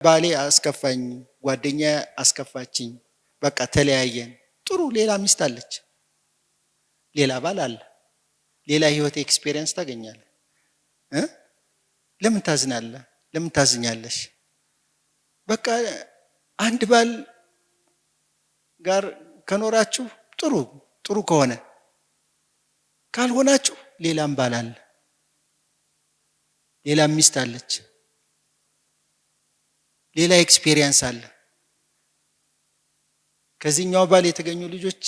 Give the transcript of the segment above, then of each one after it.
ባሌ አስከፋኝ፣ ጓደኛ አስከፋችኝ፣ በቃ ተለያየን። ጥሩ ሌላ ሚስት አለች፣ ሌላ ባል አለ፣ ሌላ ህይወት ኤክስፒሪየንስ ታገኛለህ። ለምን ታዝናለህ? ለምን ታዝኛለሽ? በቃ አንድ ባል ጋር ከኖራችሁ ጥሩ ከሆነ፣ ካልሆናችሁ ሌላም ባል አለ፣ ሌላ ሚስት አለች፣ ሌላ ኤክስፒሪየንስ አለ። ከዚህኛው ባል የተገኙ ልጆች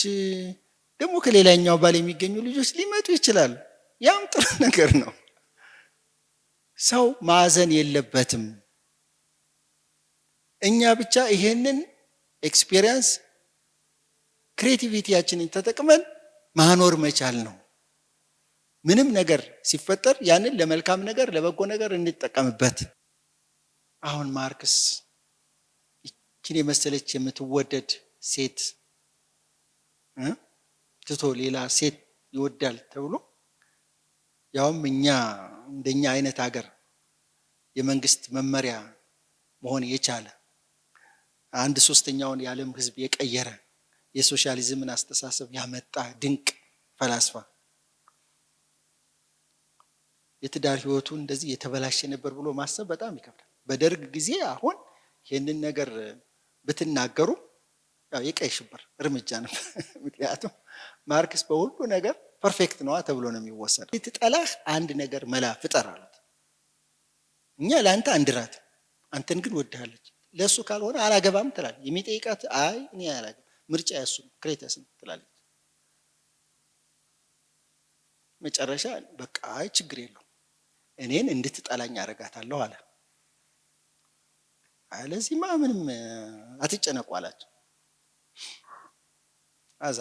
ደግሞ ከሌላኛው ባል የሚገኙ ልጆች ሊመጡ ይችላሉ። ያም ጥሩ ነገር ነው። ሰው ማዘን የለበትም። እኛ ብቻ ይሄንን ኤክስፒሪየንስ ክሬቲቪቲያችንን ተጠቅመን ማኖር መቻል ነው። ምንም ነገር ሲፈጠር ያንን ለመልካም ነገር ለበጎ ነገር እንጠቀምበት። አሁን ማርክስ ይህችን የመሰለች የምትወደድ ሴት ትቶ ሌላ ሴት ይወዳል ተብሎ ያውም እንደኛ አይነት ሀገር የመንግስት መመሪያ መሆን የቻለ 1/3 የዓለም ህዝብ የቀየረ የሶሻሊዝምን አስተሳሰብ ያመጣ ድንቅ ፈላስፋ የትዳር ህይወቱ እንደዚህ የተበላሸ ነበር ብሎ ማሰብ በጣም ይከብዳል። በደርግ ጊዜ አሁን ይህንን ነገር ብትናገሩ ያው የቀይ ሽብር እርምጃ ነበር። ምክንያቱም ማርክስ በሁሉ ነገር ፐርፌክት ነው ተብሎ ነው የሚወሰደው። ትጠላህ አንድ ነገር መላ ፍጠር አሉት። እኛ ለአንተ አንድራት፣ አንተን ግን ወድሃለች፣ ለሱ ካልሆነ አላገባም ትላለች። የሚጠይቃት አይ እኔ አላገባም ምርጫ ያሱ ነው ክሬተስ ነው ትላለች። መጨረሻ በቃ አይ ችግር የለው እኔን እንድትጠላኝ አረጋታለሁ አለ። ለዚህማ ምንም አትጨነቁ አላቸው። አዛ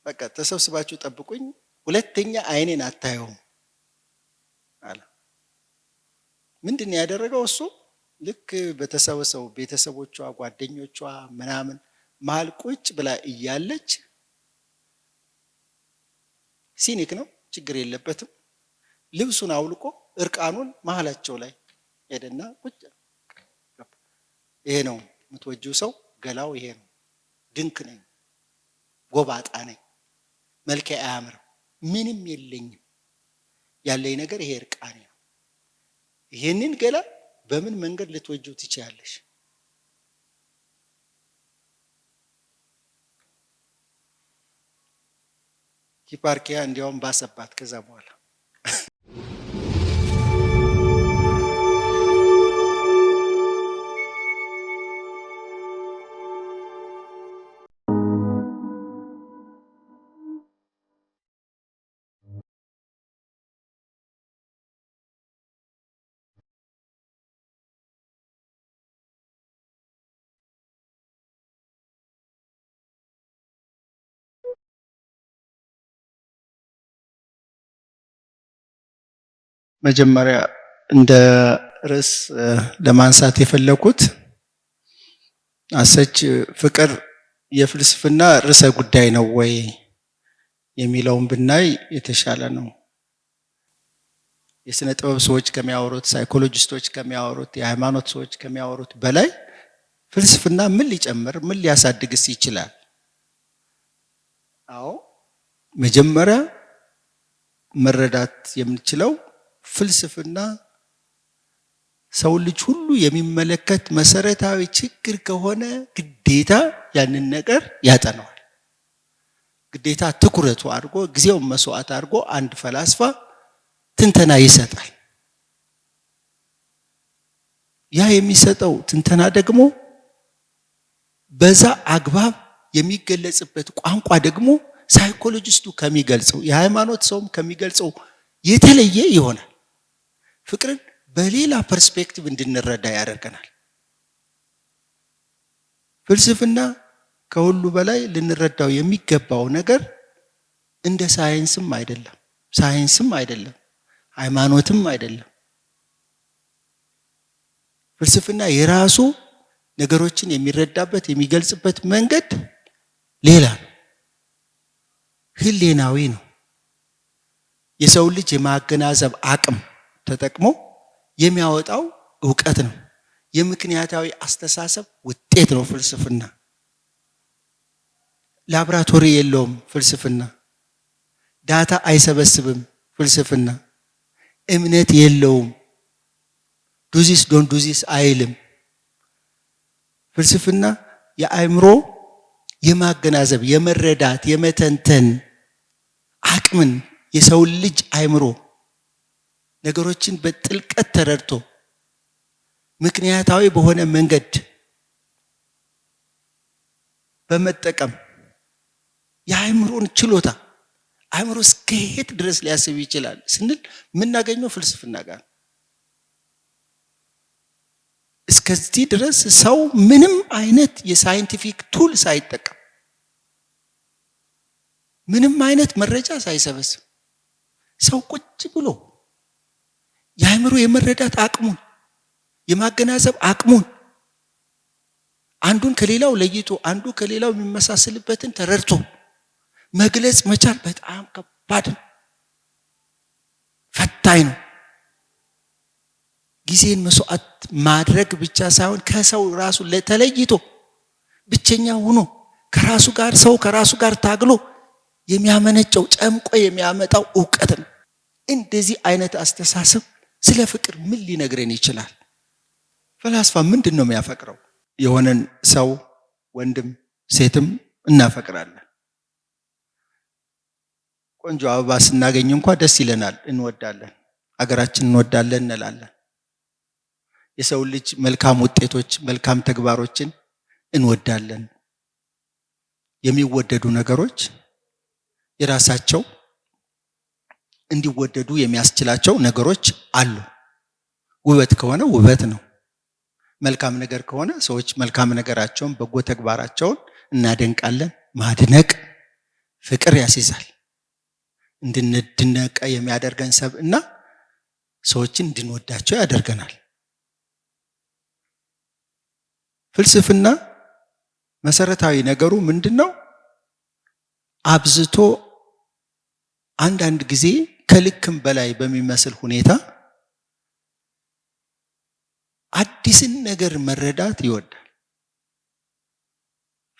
በቃ ተሰብስባችሁ ጠብቁኝ፣ ሁለተኛ አይኔን አታየውም አለ። ምንድን ያደረገው እሱ? ልክ በተሰበሰቡ ቤተሰቦቿ ጓደኞቿ ምናምን መሀል ቁጭ ብላ እያለች ሲኒክ ነው ችግር የለበትም፣ ልብሱን አውልቆ እርቃኑን መሀላቸው ላይ ሄደና ቁጭ ይሄ ነው የምትወጂው ሰው ገላው ይሄ ነው፣ ድንክ ነኝ፣ ጎባጣ ነኝ፣ መልኬ አያምርም፣ ምንም የለኝም፣ ያለኝ ነገር ይሄ እርቃኔ ነው። ይሄንን ገላ በምን መንገድ ልትወጂው ትችያለሽ? ሂፓርኪያ እንዲያውም ባሰባት ከዛ በኋላ መጀመሪያ እንደ ርዕስ ለማንሳት የፈለኩት አሰች ፍቅር የፍልስፍና ርዕሰ ጉዳይ ነው ወይ የሚለውን ብናይ የተሻለ ነው። የስነ ጥበብ ሰዎች ከሚያወሩት፣ ሳይኮሎጂስቶች ከሚያወሩት፣ የሃይማኖት ሰዎች ከሚያወሩት በላይ ፍልስፍና ምን ሊጨምር ምን ሊያሳድግስ ይችላል? አዎ መጀመሪያ መረዳት የምንችለው ፍልስፍና ሰው ልጅ ሁሉ የሚመለከት መሰረታዊ ችግር ከሆነ ግዴታ ያንን ነገር ያጠናዋል። ግዴታ ትኩረቱ አድርጎ ጊዜውን መስዋዕት አድርጎ አንድ ፈላስፋ ትንተና ይሰጣል። ያ የሚሰጠው ትንተና ደግሞ በዛ አግባብ የሚገለጽበት ቋንቋ ደግሞ ሳይኮሎጂስቱ ከሚገልጸው የሃይማኖት ሰውም ከሚገልጸው የተለየ ይሆናል። ፍቅርን በሌላ ፐርስፔክቲቭ እንድንረዳ ያደርገናል። ፍልስፍና ከሁሉ በላይ ልንረዳው የሚገባው ነገር እንደ ሳይንስም አይደለም፣ ሃይማኖትም አይደለም። ፍልስፍና የራሱ ነገሮችን የሚረዳበት የሚገልጽበት መንገድ ሌላ ነው፣ ህሊናዊ ነው። የሰው ልጅ የማገናዘብ አቅም ተጠቅሞ የሚያወጣው ዕውቀት ነው። የምክንያታዊ አስተሳሰብ ውጤት ነው ፍልስፍና። ላብራቶሪ የለውም ፍልስፍና። ዳታ አይሰበስብም ፍልስፍና። እምነት የለውም። ዱዚስ ዶን ዱዚስ አይልም። ፍልስፍና የአእምሮ የማገናዘብ፣ የመረዳት፣ የመተንተን አቅምን የሰው ልጅ አእምሮ ነገሮችን በጥልቀት ተረድቶ ምክንያታዊ በሆነ መንገድ በመጠቀም የአእምሮን ችሎታ አእምሮ እስከየት ድረስ ሊያስብ ይችላል ስንል የምናገኘው ፍልስፍና ጋር። እስከዚህ ድረስ ሰው ምንም አይነት የሳይንቲፊክ ቱል ሳይጠቀም ምንም አይነት መረጃ ሳይሰበስብ ሰው ቁጭ ብሎ የአእምሮ የመረዳት አቅሙን የማገናዘብ አቅሙን አንዱን ከሌላው ለይቶ አንዱ ከሌላው የሚመሳሰልበትን ተረድቶ መግለጽ መቻል በጣም ከባድ ነው፣ ፈታኝ ነው። ጊዜን መስዋዕት ማድረግ ብቻ ሳይሆን ከሰው ራሱ ለተለይቶ ብቸኛ ሆኖ ከራሱ ጋር ሰው ከራሱ ጋር ታግሎ የሚያመነጨው ጨምቆ የሚያመጣው ዕውቀት ነው። እንደዚህ አይነት አስተሳሰብ ስለ ፍቅር ምን ሊነግረን ይችላል? ፈላስፋ ምንድን ነው የሚያፈቅረው? የሆነን ሰው ወንድም ሴትም እናፈቅራለን። ቆንጆ አበባ ስናገኝ እንኳን ደስ ይለናል፣ እንወዳለን፣ አገራችንን እንወዳለን እንላለን። የሰው ልጅ መልካም ውጤቶች፣ መልካም ተግባሮችን እንወዳለን። የሚወደዱ ነገሮች የራሳቸው እንዲወደዱ የሚያስችላቸው ነገሮች አሉ። ውበት ከሆነ ውበት ነው። መልካም ነገር ከሆነ ሰዎች መልካም ነገራቸውን በጎ ተግባራቸውን እናደንቃለን። ማድነቅ ፍቅር ያስይዛል። እንድንድነቅ የሚያደርገን ሰብእና ሰዎችን እንድንወዳቸው ያደርገናል። ፍልስፍና መሰረታዊ ነገሩ ምንድነው? አብዝቶ አንዳንድ ጊዜ ከልክም በላይ በሚመስል ሁኔታ አዲስን ነገር መረዳት ይወዳል።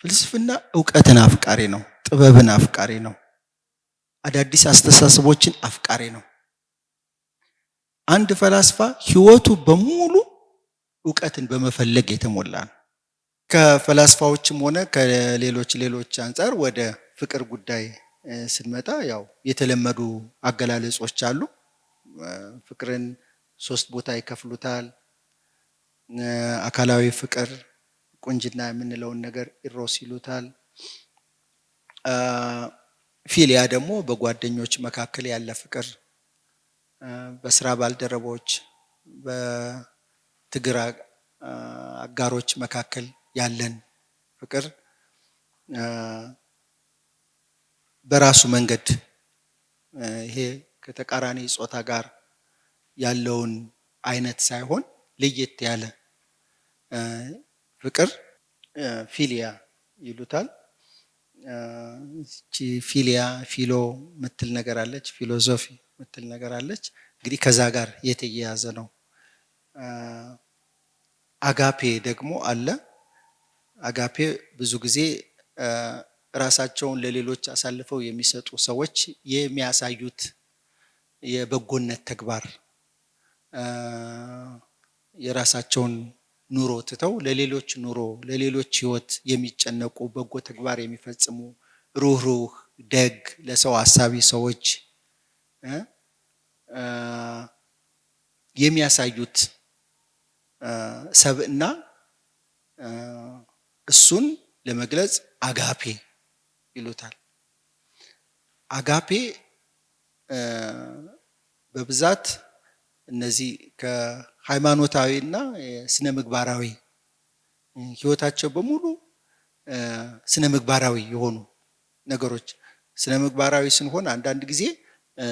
ፍልስፍና ዕውቀትን አፍቃሪ ነው፣ ጥበብን አፍቃሪ ነው፣ አዳዲስ አስተሳሰቦችን አፍቃሪ ነው። አንድ ፈላስፋ ህይወቱ በሙሉ ዕውቀትን በመፈለግ የተሞላ ነው። ከፈላስፋዎችም ሆነ ከሌሎች አንፃር ወደ ፍቅር ጉዳይ ስንመጣ ያው የተለመዱ አገላለጾች አሉ። ፍቅርን 3 ቦታ ይከፍሉታል። አካላዊ ፍቅር፣ ቁንጅና የምንለውን ነገር ኢሮስ ይሉታል። ፊሊያ ደግሞ በጓደኞች መካከል ያለ ፍቅር፣ በስራ ባልደረቦች፣ በትግል አጋሮች መካከል ያለን ፍቅር በራሱ መንገድ ይሄ ከተቃራኒ ጾታ ጋር ያለውን አይነት ሳይሆን ለየት ያለ ፍቅር ፊሊያ ይሉታል። እቺ ፊሊያ ፊሎ ምትል ነገር አለች፣ ፊሎሶፊ ምትል ነገር አለች። እንግዲህ ከዛ ጋር የተያያዘ ነው። አጋፔ ደግሞ አለ። አጋፔ ብዙ ጊዜ ራሳቸውን ለሌሎች አሳልፈው የሚሰጡ ሰዎች የሚያሳዩት የበጎነት ተግባር፣ የራሳቸውን ኑሮ ትተው ለሌሎች ኑሮ ለሌሎች ህይወት የሚጨነቁ በጎ ተግባር የሚፈጽሙ ሩህሩህ፣ ደግ፣ ለሰው አሳቢ ሰዎች የሚያሳዩት ሰብእና እሱን ለመግለጽ አጋፔ ይሉታል። አጋፔ በብዛት እነዚህ ከሃይማኖታዊና ስነ ምግባራዊ ህይወታቸው በሙሉ ስነ ምግባራዊ የሆኑ ነገሮች። ስነ ምግባራዊ ስንሆን አንዳንድ ጊዜ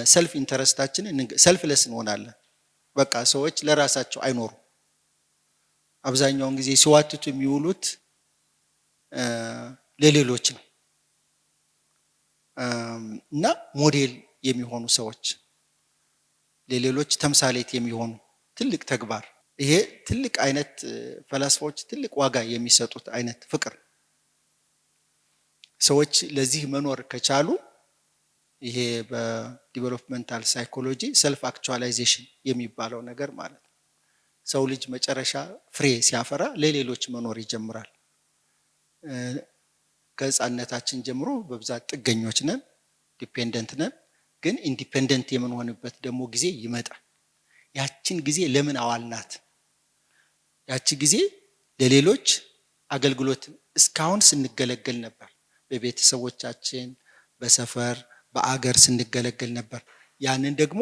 ሰልፍ ኢንተረስታችንን ሰልፍለስ እንሆናለን። በቃ ሰዎች ለራሳቸው አይኖሩ። አብዛኛውን ጊዜ ሲዋትቱ የሚውሉት ለሌሎች ነው እና ሞዴል የሚሆኑ ሰዎች፣ ለሌሎች ተምሳሌት የሚሆኑ ትልቅ ተግባር ይሄ ትልቅ አይነት ፈላስፋዎች ትልቅ ዋጋ የሚሰጡት አይነት ፍቅር። ሰዎች ለዚህ መኖር ከቻሉ ይሄ በዲቨሎፕመንታል ሳይኮሎጂ ሰልፍ አክቹዋላይዜሽን የሚባለው ነገር ማለት ነው። ሰው ልጅ መጨረሻ ፍሬ ሲያፈራ ለሌሎች መኖር ይጀምራል። ከህፃንነታችን ጀምሮ በብዛት ጥገኞች ነን፣ ዲፔንደንት ነን። ግን ኢንዲፔንደንት የምንሆንበት ደግሞ ጊዜ ይመጣል። ያችን ጊዜ ለምን አዋልናት? ያቺ ጊዜ ለሌሎች አገልግሎት እስካሁን ስንገለገል ነበር። በቤተሰቦቻችን፣ በሰፈር፣ በአገር ስንገለገል ነበር። ያንን ደግሞ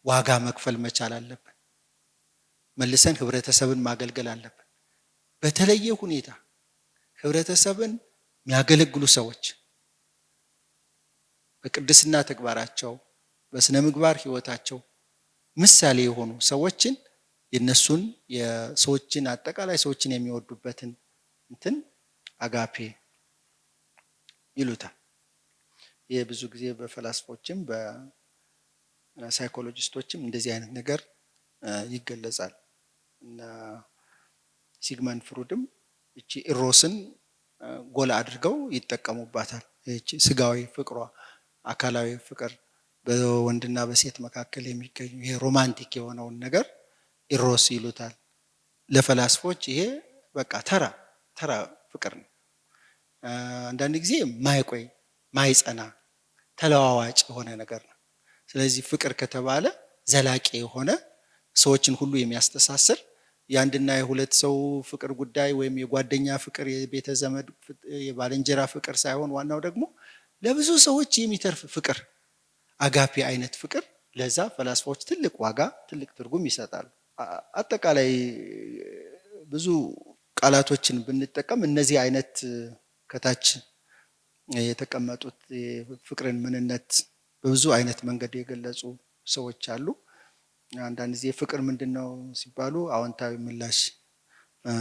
ዋጋ መክፈል መቻል አለብን። መልሰን ህብረተሰብን ማገልገል አለብን። በተለየ ሁኔታ ህብረተሰብን የሚያገለግሉ ሰዎች በቅድስና ተግባራቸው፣ በስነ ምግባር ህይወታቸው ምሳሌ የሆኑ ሰዎችን የነሱን የሰዎችን አጠቃላይ ሰዎችን የሚወዱበትን እንትን አጋፔ ይሉታል። ይሄ ብዙ ጊዜ በፈላስፎችም በሳይኮሎጂስቶችም እንደዚህ አይነት ነገር ይገለጻል። እና ሲግመንድ ፍሩድም እቺ ኢሮስን ጎላ አድርገው ይጠቀሙባታል። እቺ ስጋዊ ፍቅሯ፣ አካላዊ ፍቅር በወንድና በሴት መካከል የሚገኙ ይሄ ሮማንቲክ የሆነውን ነገር ኢሮስ ይሉታል። ለፈላስፎች ይሄ በቃ ተራ ፍቅር ነው። አንዳንድ ጊዜ ማይቆይ ማይጸና ተለዋዋጭ የሆነ ነገር ነው። ስለዚህ ፍቅር ከተባለ ዘላቂ የሆነ ሰዎችን ሁሉ የሚያስተሳስር የአንድና የሁለት ሰው ፍቅር ጉዳይ ወይም የጓደኛ ፍቅር፣ የቤተ ዘመድ፣ የባልንጀራ ፍቅር ሳይሆን ዋናው ደግሞ ለብዙ ሰዎች የሚተርፍ ፍቅር፣ አጋፔ አይነት ፍቅር። ለዛ ፈላስፋዎች ትልቅ ዋጋ ትልቅ ትርጉም ይሰጣሉ። አጠቃላይ ብዙ ቃላቶችን ብንጠቀም እነዚህ አይነት ከታች የተቀመጡት ፍቅርን ምንነት በብዙ አይነት መንገድ የገለጹ ሰዎች አሉ። አንዳንድ ጊዜ ፍቅር ምንድነው ሲባሉ አዎንታዊ ምላሽ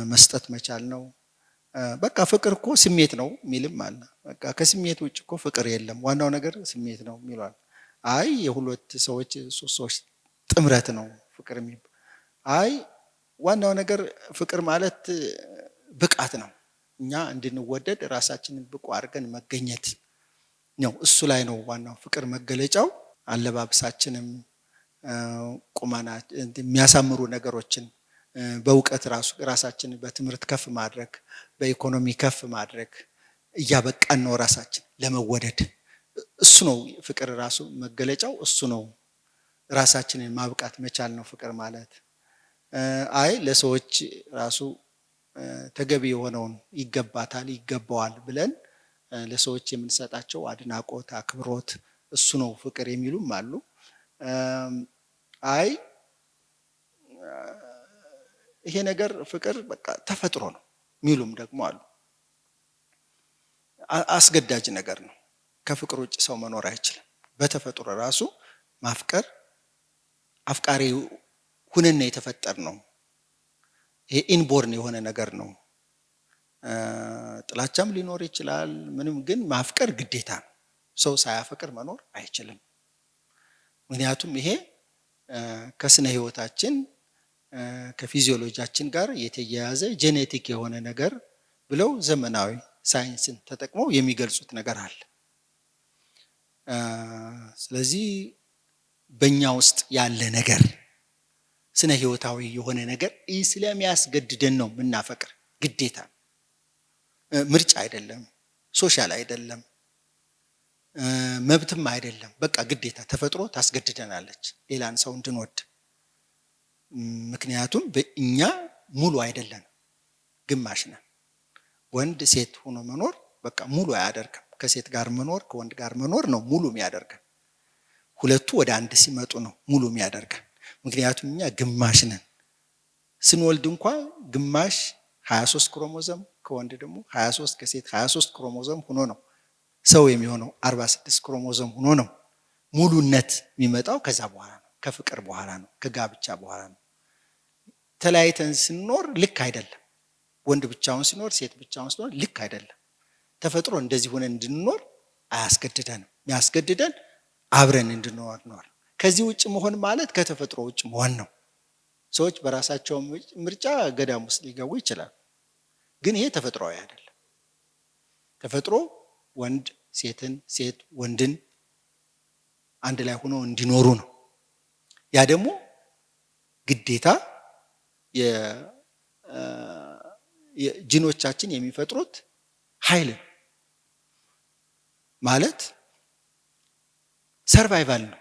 መስጠት መቻል ነው። በቃ ፍቅር እኮ ስሜት ነው የሚልም አለ። በቃ ከስሜት ውጭ እኮ ፍቅር የለም፣ ዋናው ነገር ስሜት ነው የሚሏል። አይ የሁለት ሰዎች ሶስት ሰዎች ጥምረት ነው ፍቅር የሚባል። አይ ዋናው ነገር ፍቅር ማለት ብቃት ነው፣ እኛ እንድንወደድ ራሳችንን ብቁ አድርገን መገኘት ነው። እሱ ላይ ነው ዋናው ፍቅር መገለጫው። አለባበሳችንም ቁመና የሚያሳምሩ ነገሮችን በእውቀት ራሳችንን በትምህርት ከፍ ማድረግ፣ በኢኮኖሚ ከፍ ማድረግ እያበቃን ነው ራሳችን ለመወደድ። እሱ ነው ፍቅር ራሱ መገለጫው፣ እሱ ነው። ራሳችንን ማብቃት መቻል ነው ፍቅር ማለት። አይ ለሰዎች ራሱ ተገቢ የሆነውን ይገባታል፣ ይገባዋል ብለን ለሰዎች የምንሰጣቸው አድናቆት፣ አክብሮት እሱ ነው ፍቅር የሚሉም አሉ። አይ ይሄ ነገር ፍቅር በቃ ተፈጥሮ ነው የሚሉም ደግሞ አሉ። አስገዳጅ ነገር ነው። ከፍቅር ውጭ ሰው መኖር አይችልም። በተፈጥሮ ራሱ ማፍቀር አፍቃሪ ሁነን የተፈጠር ነው። ይሄ ኢንቦርን የሆነ ነገር ነው። ጥላቻም ሊኖር ይችላል ምንም፣ ግን ማፍቀር ግዴታ ነው። ሰው ሳያፈቅር መኖር አይችልም። ምክንያቱም ይሄ ከስነ ህይወታችን ከፊዚዮሎጂያችን ጋር የተያያዘ ጄኔቲክ የሆነ ነገር ብለው ዘመናዊ ሳይንስን ተጠቅመው የሚገልጹት ነገር አለ። ስለዚህ በእኛ ውስጥ ያለ ነገር ስነ ህይወታዊ የሆነ ነገር ስለሚያስገድደን ነው የምናፈቅር። ግዴታ ምርጫ አይደለም፣ ሶሻል አይደለም፣ መብትም አይደለም። በቃ ግዴታ ተፈጥሮ ታስገድደናለች ሌላን ሰው እንድንወድ። ምክንያቱም በእኛ ሙሉ አይደለም፣ ግማሽ ነን። ወንድ ሴት ሆኖ መኖር በቃ ሙሉ አያደርግም። ከሴት ጋር መኖር ከወንድ ጋር መኖር ነው ሙሉ የሚያደርገን። ሁለቱ ወደ አንድ ሲመጡ ነው ሙሉ የሚያደርገን። ምክንያቱም እኛ ግማሽ ነን። ስንወልድ እንኳን ግማሽ 23 ክሮሞዞም ከወንድ ደግሞ 23 ከሴት 23 ክሮሞዞም ሆኖ ነው ሰው የሚሆነው። 46 ክሮሞዞም ሆኖ ነው ሙሉነት የሚመጣው። ከዛ በኋላ ነው፣ ከፍቅር በኋላ ነው፣ ከጋብቻ በኋላ ነው። ተለያይተን ስንኖር ልክ አይደለም። ወንድ ብቻውን ሲኖር ሴት ብቻውን ሲኖር ልክ አይደለም። ተፈጥሮ እንደዚህ ሆነን እንድንኖር አያስገድደንም። የሚያስገድደን አብረን እንድንኖር ነው። ከዚህ ውጭ መሆን ማለት ከተፈጥሮ ውጭ መሆን ነው። ሰዎች በራሳቸው ምርጫ ገዳም ውስጥ ሊገቡ ይችላል። ግን ይሄ ተፈጥሯዊ አይደለም። ተፈጥሮ ወንድ ሴትን፣ ሴት ወንድን አንድ ላይ ሆኖ እንዲኖሩ ነው። ያ ደግሞ ግዴታ የጂኖቻችን የሚፈጥሩት ኃይል ማለት ሰርቫይቫል ነው።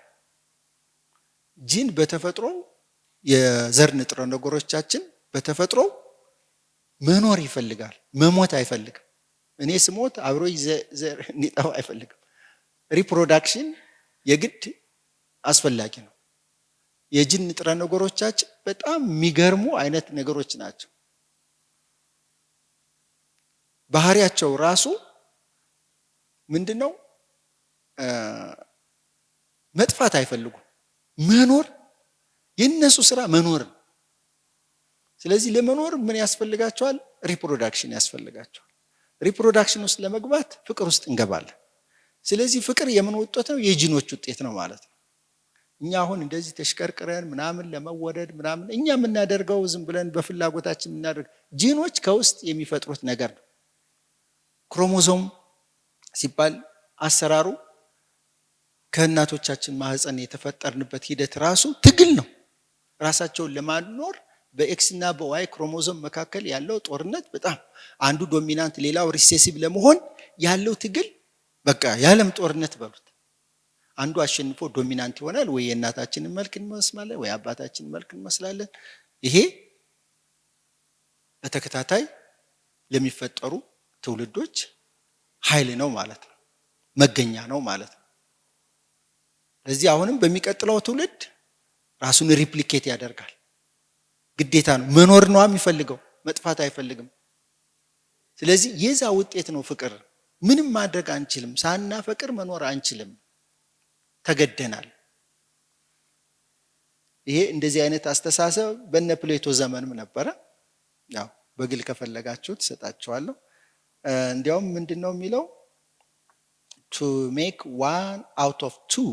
ጂን በተፈጥሮ የዘር ንጥረ ነገሮቻችን በተፈጥሮ መኖር ይፈልጋል፣ መሞት አይፈልግም። እኔ ስሞት አብሮ ዘር እንዲጠፋ አይፈልግም። ሪፕሮዳክሽን የግድ አስፈላጊ ነው። የጂን ንጥረ ነገሮቻችን በጣም የሚገርሙ አይነት ነገሮች ናቸው። ባህሪያቸው ራሱ ምንድነው? መጥፋት አይፈልጉም። መኖር የነሱ ስራ መኖር ነው። ስለዚህ ለመኖር ምን ያስፈልጋቸዋል? ሪፕሮዳክሽን ያስፈልጋቸዋል። ሪፕሮዳክሽን ውስጥ ለመግባት ፍቅር ውስጥ እንገባለን። ስለዚህ ፍቅር የምን ውጤት ነው? የጂኖች ውጤት ነው ማለት ነው። እኛ አሁን እንደዚህ ተሽቀርቅረን ምናምን ለመወደድ ምናምን እኛ የምናደርገው ዝም ብለን በፍላጎታችን የምናደርግ፣ ጂኖች ከውስጥ የሚፈጥሩት ነገር ነው። ክሮሞዞም ሲባል አሰራሩ ከእናቶቻችን ማህፀን የተፈጠርንበት ሂደት ራሱ ትግል ነው። ራሳቸውን ለማኖር በኤክስ እና በዋይ ክሮሞዞም መካከል ያለው ጦርነት በጣም አንዱ ዶሚናንት ሌላው ሪሴሲቭ ለመሆን ያለው ትግል በቃ የዓለም ጦርነት በሉት። አንዱ አሸንፎ ዶሚናንት ይሆናል። ወይ የእናታችንን መልክ እንመስላለን ወይ አባታችንን መልክ እንመስላለን። ይሄ በተከታታይ ለሚፈጠሩ ትውልዶች ኃይል ነው ማለት ነው፣ መገኛ ነው ማለት ነው። ስለዚህ አሁንም በሚቀጥለው ትውልድ ራሱን ሪፕሊኬት ያደርጋል። ግዴታ ነው፣ መኖር ነው የሚፈልገው፣ መጥፋት አይፈልግም። ስለዚህ የዛ ውጤት ነው ፍቅር። ምንም ማድረግ አንችልም፣ ሳናፈቅር መኖር አንችልም፣ ተገደናል። ይሄ እንደዚህ አይነት አስተሳሰብ በነ ፕሌቶ ዘመንም ነበረ። ያው በግል ከፈለጋችሁ ተሰጣችኋለሁ። እንዲያውም ምንድነው የሚለው? to make one out of two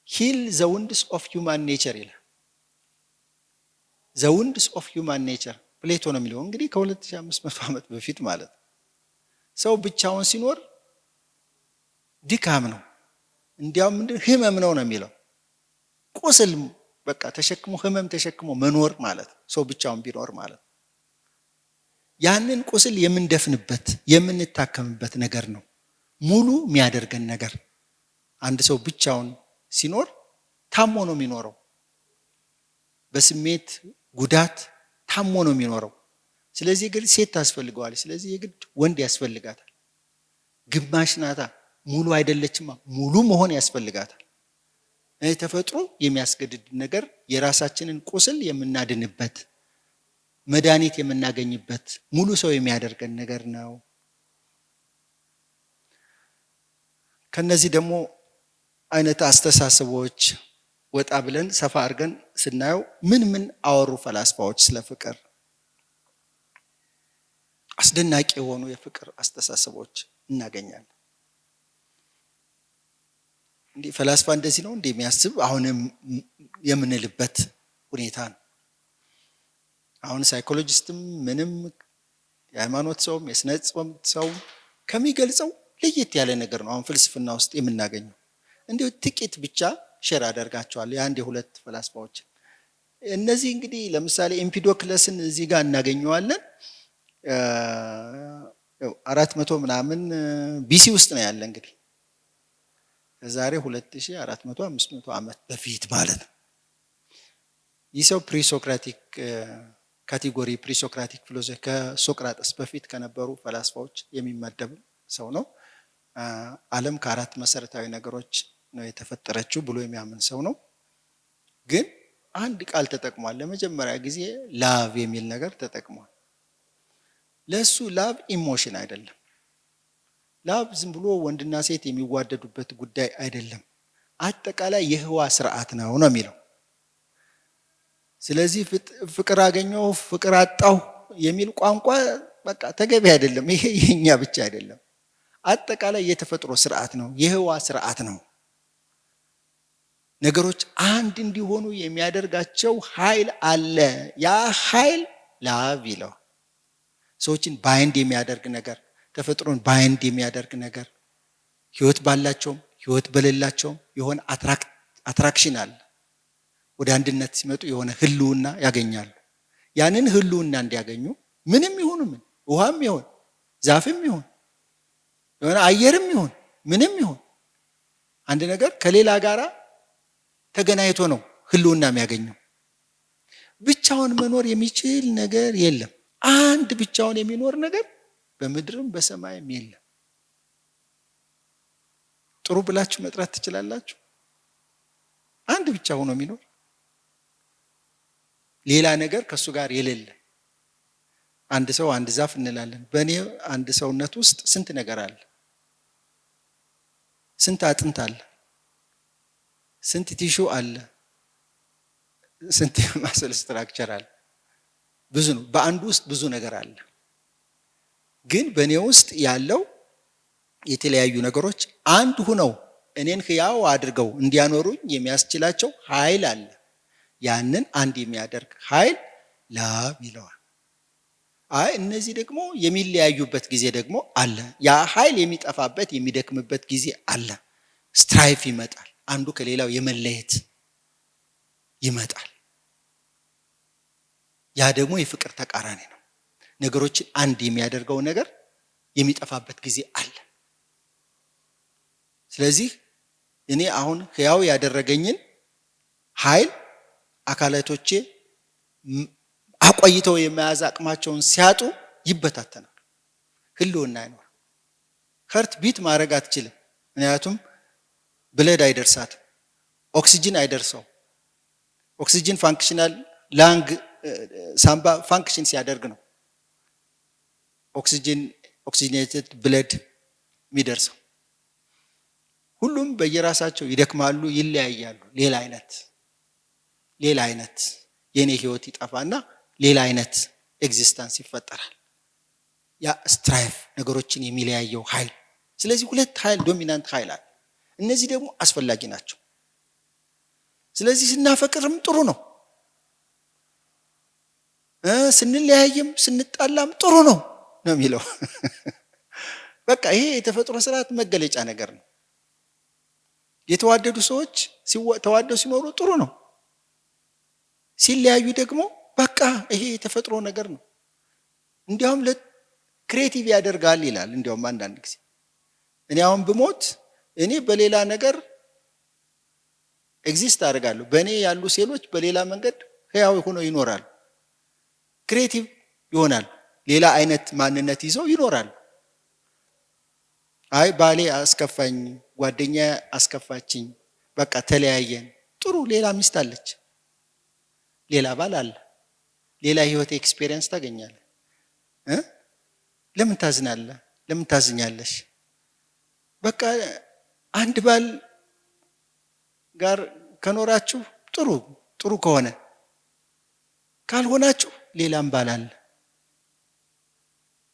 heal the wounds of human nature ይላል። the wounds of human nature ፕሌቶ ነው የሚለው። እንግዲህ ከ2500 ዓመት በፊት ማለት ነው። ሰው ብቻውን ሲኖር ድካም ነው፣ እንዲያውም ምንድነው ህመም ነው የሚለው። ቁስል በቃ ተሸክሞ ህመም ተሸክሞ መኖር ማለት ሰው ብቻውን ቢኖር ማለት። ያንን ቁስል የምንደፍንበት የምንታከምበት ነገር ነው፣ ሙሉ የሚያደርገን ነገር። አንድ ሰው ብቻውን ሲኖር ታሞ ነው የሚኖረው፣ በስሜት ጉዳት ታሞ ነው የሚኖረው። ስለዚህ የግድ ሴት ታስፈልገዋለች። ስለዚህ የግድ ወንድ ያስፈልጋታል። ግማሽ ናታ፣ ሙሉ አይደለችማ፣ ሙሉ መሆን ያስፈልጋታል። ተፈጥሮ የሚያስገድድ ነገር የራሳችንን ቁስል የምናድንበት መድኃኒት የምናገኝበት ሙሉ ሰው የሚያደርገን ነገር ነው። ከነዚህ ደግሞ አይነት አስተሳሰቦች ወጣ ብለን ሰፋ አድርገን ስናየው ምን ምን አወሩ ፈላስፋዎች ስለ ፍቅር? አስደናቂ የሆኑ የፍቅር አስተሳሰቦች እናገኛለን። እንዲህ ፈላስፋ እንደዚህ ነው እንዲህ የሚያስብ አሁንም የምንልበት ሁኔታ ነው። አሁን ሳይኮሎጂስትም ምንም የሃይማኖት ሰውም የስነ ጽሁፍ ሰው ከሚገልጸው ለየት ያለ ነገር ነው አሁን ፍልስፍና ውስጥ የምናገኘው። እንዲሁ ጥቂት ብቻ ሼር አደርጋቸዋለሁ የአንድ የሁለት ፈላስፋዎች። እነዚህ እንግዲህ ለምሳሌ ኤምፒዶክለስን እዚህ ጋር እናገኘዋለን። 400 ምናምን ቢሲ ውስጥ ነው ያለ። እንግዲህ ከዛሬ 2400 500 ዓመት በፊት ማለት ነው። ይህ ሰው ፕሪሶክራቲክ ካቴጎሪ ፕሪሶክራቲክ ፊሎሶፊ ከሶቅራጥስ በፊት ከነበሩ ፈላስፋዎች የሚመደብ ሰው ነው። ዓለም ከአራት መሰረታዊ ነገሮች ነው የተፈጠረችው ብሎ የሚያምን ሰው ነው። ግን አንድ ቃል ተጠቅሟል። ለመጀመሪያ ጊዜ ላቭ የሚል ነገር ተጠቅሟል። ለሱ ላቭ ኢሞሽን አይደለም። ላቭ ዝም ብሎ ወንድና ሴት የሚዋደዱበት ጉዳይ አይደለም። አጠቃላይ የህዋ ስርዓት ነው የሚለው። ስለዚህ ፍቅር አገኘው ፍቅር አጣው የሚል ቋንቋ በቃ ተገቢ አይደለም። ይሄ የኛ ብቻ አይደለም። አጠቃላይ የተፈጥሮ ስርዓት ነው፣ የህዋ ስርዓት ነው። ነገሮች አንድ እንዲሆኑ የሚያደርጋቸው ኃይል አለ። ያ ኃይል ላቭ ይለዋል። ሰዎችን ባይንድ የሚያደርግ ነገር፣ ተፈጥሮን ባይንድ የሚያደርግ ነገር፣ ህይወት ባላቸውም ህይወት በሌላቸውም የሆነ አትራክሽን አለ። ወደ አንድነት ሲመጡ የሆነ ህልውና ያገኛሉ። ያንን ህልውና እንዲያገኙ ምንም ይሁን ምን፣ ውሃም ይሁን ዛፍም ይሁን የሆነ አየርም ይሁን ምንም ይሁን አንድ ነገር ከሌላ ጋራ ተገናኝቶ ነው ህልውና የሚያገኘው። ብቻውን መኖር የሚችል ነገር የለም። አንድ ብቻውን የሚኖር ነገር በምድርም በሰማይም የለም። ጥሩ ብላችሁ መጥራት ትችላላችሁ? አንድ ብቻ ሆኖ የሚኖር ሌላ ነገር ከሱ ጋር የሌለ አንድ ሰው አንድ ዛፍ እንላለን። በእኔ አንድ ሰውነት ውስጥ ስንት ነገር አለ? ስንት አጥንት አለ? ስንት ቲሹ አለ? ስንት ማሰል ስትራክቸር አለ? ብዙ ነው። በአንዱ ውስጥ ብዙ ነገር አለ። ግን በእኔ ውስጥ ያለው የተለያዩ ነገሮች አንድ ሆነው እኔን ህያው አድርገው እንዲያኖሩኝ የሚያስችላቸው ኃይል አለ። ያንን አንድ የሚያደርግ ኃይል ላቭ ይለዋል። እነዚህ ደግሞ የሚለያዩበት ጊዜ ደግሞ አለ። ያ ኃይል የሚጠፋበት የሚደክምበት ጊዜ አለ። ስትራይፍ ይመጣል። አንዱ ከሌላው የመለየት ይመጣል። ያ ደግሞ የፍቅር ተቃራኒ ነው። ነገሮችን አንድ የሚያደርገው ነገር የሚጠፋበት ጊዜ አለ። ስለዚህ እኔ አሁን ህያው ያደረገኝን ኃይል አካላቶቼ አቆይተው የመያዝ አቅማቸውን ሲያጡ ይበታተናል። ህልውና አይኖር። ሀርት ቢት ማድረግ አትችልም። ምክንያቱም ብለድ አይደርሳትም፣ ኦክሲጅን አይደርሰው። ኦክሲጅን ፋንክሽናል ላንግ ሳምባ ፋንክሽን ሲያደርግ ነው ኦክሲጅኔትድ ብለድ የሚደርሰው። ሁሉም በየራሳቸው ይደክማሉ፣ ይለያያሉ። ሌላ አይነት የኔ ህይወት ይጠፋና ሌላ አይነት ኤግዚስተንስ ይፈጠራል። ያ ስትራይፍ ነገሮችን የሚለያየው ኃይል። ስለዚህ ሁለት ኃይል ዶሚናንት ኃይል አለ። እነዚህ ደግሞ አስፈላጊ ናቸው። ስለዚህ ስናፈቅርም ጥሩ ነው፣ ስንለያይም ስንጣላም ጥሩ ነው የሚለው። በቃ ይሄ የተፈጥሮ ስርዓት መገለጫ ነገር ነው። የተዋደዱ ሰዎች ተዋደው ሲኖሩ ጥሩ ነው። ሲለያዩ ደግሞ በቃ ይሄ የተፈጥሮ ነገር ነው። እንዲያውም ክሬቲቭ ያደርጋል ይላል። እንዲያውም አንዳንድ ጊዜ እኔ አሁን ብሞት እኔ በሌላ ነገር ኤግዚስት አደርጋለሁ። በእኔ ያሉ ሴሎች በሌላ መንገድ ህያው ሆነው ይኖራሉ። ክሬቲቭ ይሆናል። ሌላ አይነት ማንነት ይዘው ይኖራሉ። ባሌ አስከፋኝ፣ ጓደኛ አስከፋችኝ፣ በቃ ተለያየን። ጥሩ፣ ሌላ ሚስት አለች፣ ሌላ ባል አለ፣ ሌላ ህይወት ኤክስፒሪየንስ ታገኛለህ። ለምን ታዝናለህ? ለምን ታዝኛለሽ? በቃ አንድ ባል ጋር ከኖራችሁ ጥሩ ከሆነ፣ ካልሆናችሁ ሌላም ባል አለ፣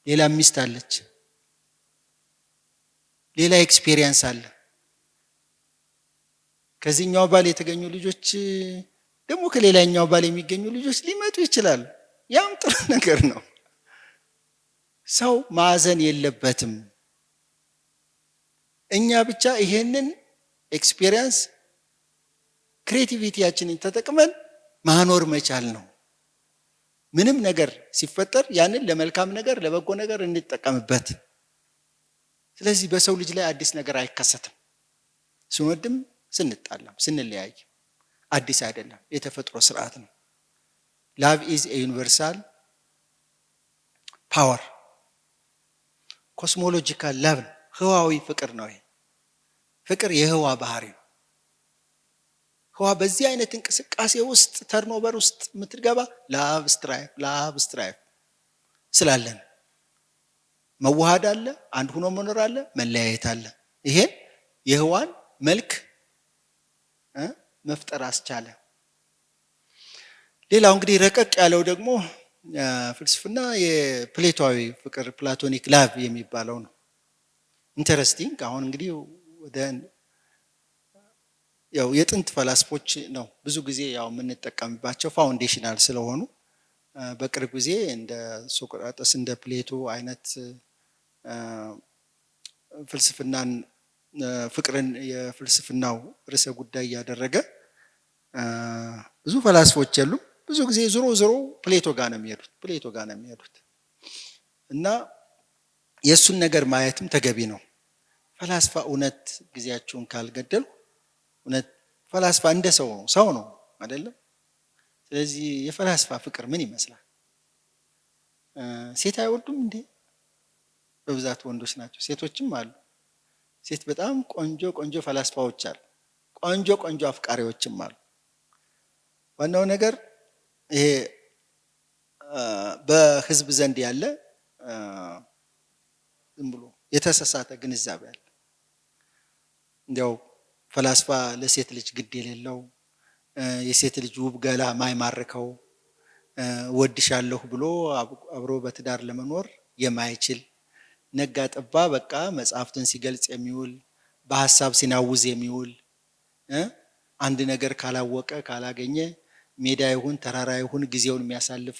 ሌላ ሚስት አለች፣ ሌላ ኤክስፒሪየንስ አለ። ከዚህኛው ባል የተገኙ ልጆች ደግሞ ከሌላኛው ባል የሚገኙ ልጆች ሊመጡ ይችላሉ። ያም ጥሩ ነገር ነው። ሰው ማዘን የለበትም። እኛ ብቻ ይሄንን ኤክስፒሪየንስ ክሬቲቪቲያችንን ተጠቅመን ማኖር መቻል ነው። ምንም ነገር ሲፈጠር ያንን ለመልካም ነገር ለበጎ ነገር እንጠቀምበት። ስለዚህ በሰው ልጅ ላይ አዲስ ነገር አይከሰትም። ስንወድም ስንጣላም ስንለያይ አዲስ አይደለም፣ የተፈጥሮ ስርዓት ነው። ላቭ ኢዝ ኤ ዩኒቨርሳል ፓወር። ኮስሞሎጂካል ላቭ ነው፣ ህዋዊ ፍቅር ነው። ይሄ ፍቅር የህዋ ባህሪ ነው። ህዋ በዚህ አይነት እንቅስቃሴ ውስጥ ተርኖቨር ውስጥ የምትገባ ላቭ ስትራይፍ ስላለን መዋሃድ አለ፣ አንድ ሆኖ መኖር አለ፣ መለያየት አለ። ይሄን የህዋን መልክ መፍጠር አስቻለ። ሌላው እንግዲህ ረቀቅ ያለው ደግሞ ፍልስፍና የፕሌቶዊ ፍቅር ፕላቶኒክ ላቭ የሚባለው ነው። ኢንተረስቲንግ። አሁን እንግዲህ ወደ ያው የጥንት ፈላስፎች ነው ብዙ ጊዜ ያው የምንጠቀምባቸው ፋውንዴሽናል ስለሆኑ በቅርብ ጊዜ እንደ ሶቅራጥስ እንደ ፕሌቶ አይነት ፍልስፍናን ፍቅርን የፍልስፍናው ርዕሰ ጉዳይ ያደረገ ብዙ ፈላስፎች የሉም። ብዙ ጊዜ ዞሮ ፕሌቶ ጋር ነው የሚሄዱት እና የሱን ነገር ማየትም ተገቢ ነው። ፈላስፋ እውነት ጊዜያቸውን ካልገደሉ እውነት ፈላስፋ እንደ ሰው ነው አይደለም። ስለዚህ የፈላስፋ ፍቅር ምን ይመስላል? ሴት አይወዱም እንዴ? በብዛት ወንዶች ናቸው። ሴቶችም አሉ። ሴት በጣም ቆንጆ ፈላስፋዎች አሉ። ቆንጆ አፍቃሪዎችም አሉ። ዋናው ነገር ይሄ በህዝብ ዘንድ ያለ ዝም ብሎ የተሳሳተ ግንዛቤ አለ። እንዲያው ፈላስፋ ለሴት ልጅ ግድ የሌለው የሴት ልጅ ውብ ገላ ማይማርከው ወድሻለሁ ብሎ አብሮ በትዳር ለመኖር የማይችል ነጋ ጠባ በቃ መጽሐፍትን ሲገልጽ የሚውል በሐሳብ ሲናውዝ የሚውል አንድ ነገር ካላወቀ ካላገኘ ሜዳ ይሁን ተራራ ይሁን ጊዜውን የሚያሳልፍ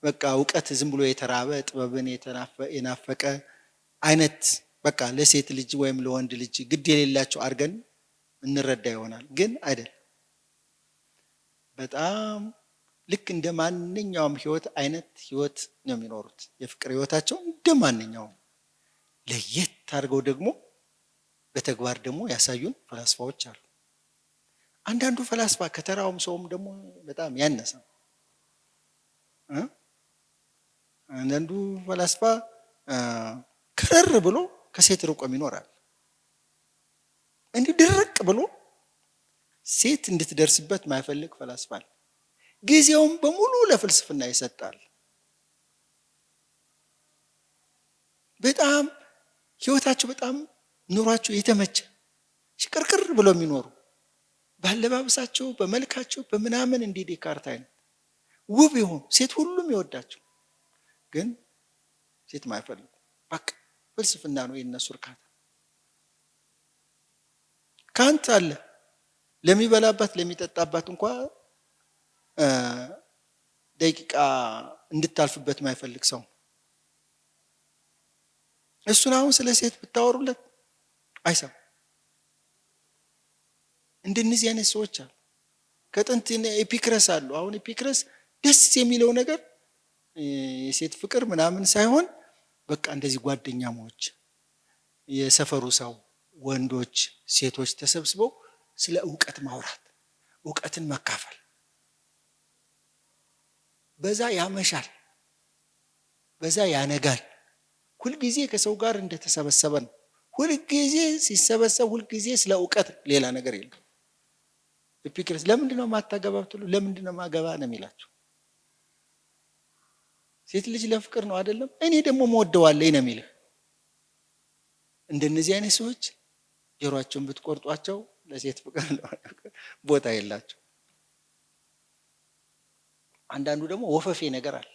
በቃ ዕውቀት ዝም ብሎ የተራበ ጥበብን የናፈቀ አይነት በቃ ለሴት ልጅ ወይም ለወንድ ልጅ ግድ የሌላቸው አድርገን እንረዳ ይሆናል። ግን አይደል። በጣም ልክ እንደ ማንኛውም ህይወት አይነት ህይወት ነው የሚኖሩት። የፍቅር ህይወታቸው እንደ ማንኛውም ለየት አድርገው ደግሞ በተግባር ደግሞ ያሳዩን ፈላስፋዎች አሉ። አንዳንዱ ፈላስፋ ከተራውም ሰውም ደግሞ በጣም ያነሰ አንዳንዱ ፈላስፋ ከረር ብሎ ከሴት ርቆም ይኖራል። እንዲህ ድርቅ ብሎ ሴት እንድትደርስበት ማይፈልግ ፈላስፋ አለ። ጊዜውን በሙሉ ለፍልስፍና ይሰጣል። በጣም ህይወታቸው በጣም ኑሯቸው የተመቸ ሽቅርቅር ብሎ የሚኖሩ ባለባበሳቸው በመልካቸው በምናምን እንዲህ ዴካርት አይነት ውብ ይሆን ሴት ሁሉም ይወዳቸው፣ ግን ሴት ማይፈልጉ በቃ ፍልስፍና ነው የነሱ እርካታ። ካንት አለ ለሚበላባት ለሚጠጣባት እንኳን ደቂቃ እንድታልፍበት ማይፈልግ ሰው። እሱን አሁን ስለ ሴት ብታወሩለት አይሰማም። እንደነዚህ አይነት ሰዎች አሉ። ከጥንት ኤፒክረስ አሉ። አሁን ኤፒክረስ ደስ የሚለው ነገር የሴት ፍቅር ምናምን ሳይሆን በቃ እንደዚህ ጓደኛሞች የሰፈሩ ሰው ወንዶች ሴቶች ተሰብስበው ስለ ዕውቀት ማውራት ዕውቀትን መካፈል በዛ ያመሻል በዛ ያነጋል። ሁልጊዜ ከሰው ጋር እንደተሰበሰበ ነው። ሁልጊዜ ሲሰበሰብ ሁልጊዜ ስለ ዕውቀት ሌላ ነገር የለም። ኤፒክረስ ለምንድነው ማታገባ ብትሉ ለምንድነው ማገባ ነው የሚላቸው። ሴት ልጅ ለፍቅር ነው አይደለም እኔ ደግሞ መወደዋለኝ ነው የሚልህ። እንደነዚህ አይነት ሰዎች ጆሮአቸውን ብትቆርጧቸው ለሴት ፍቅር ቦታ የላቸው። አንዳንዱ ደግሞ ወፈፌ ነገር አለ።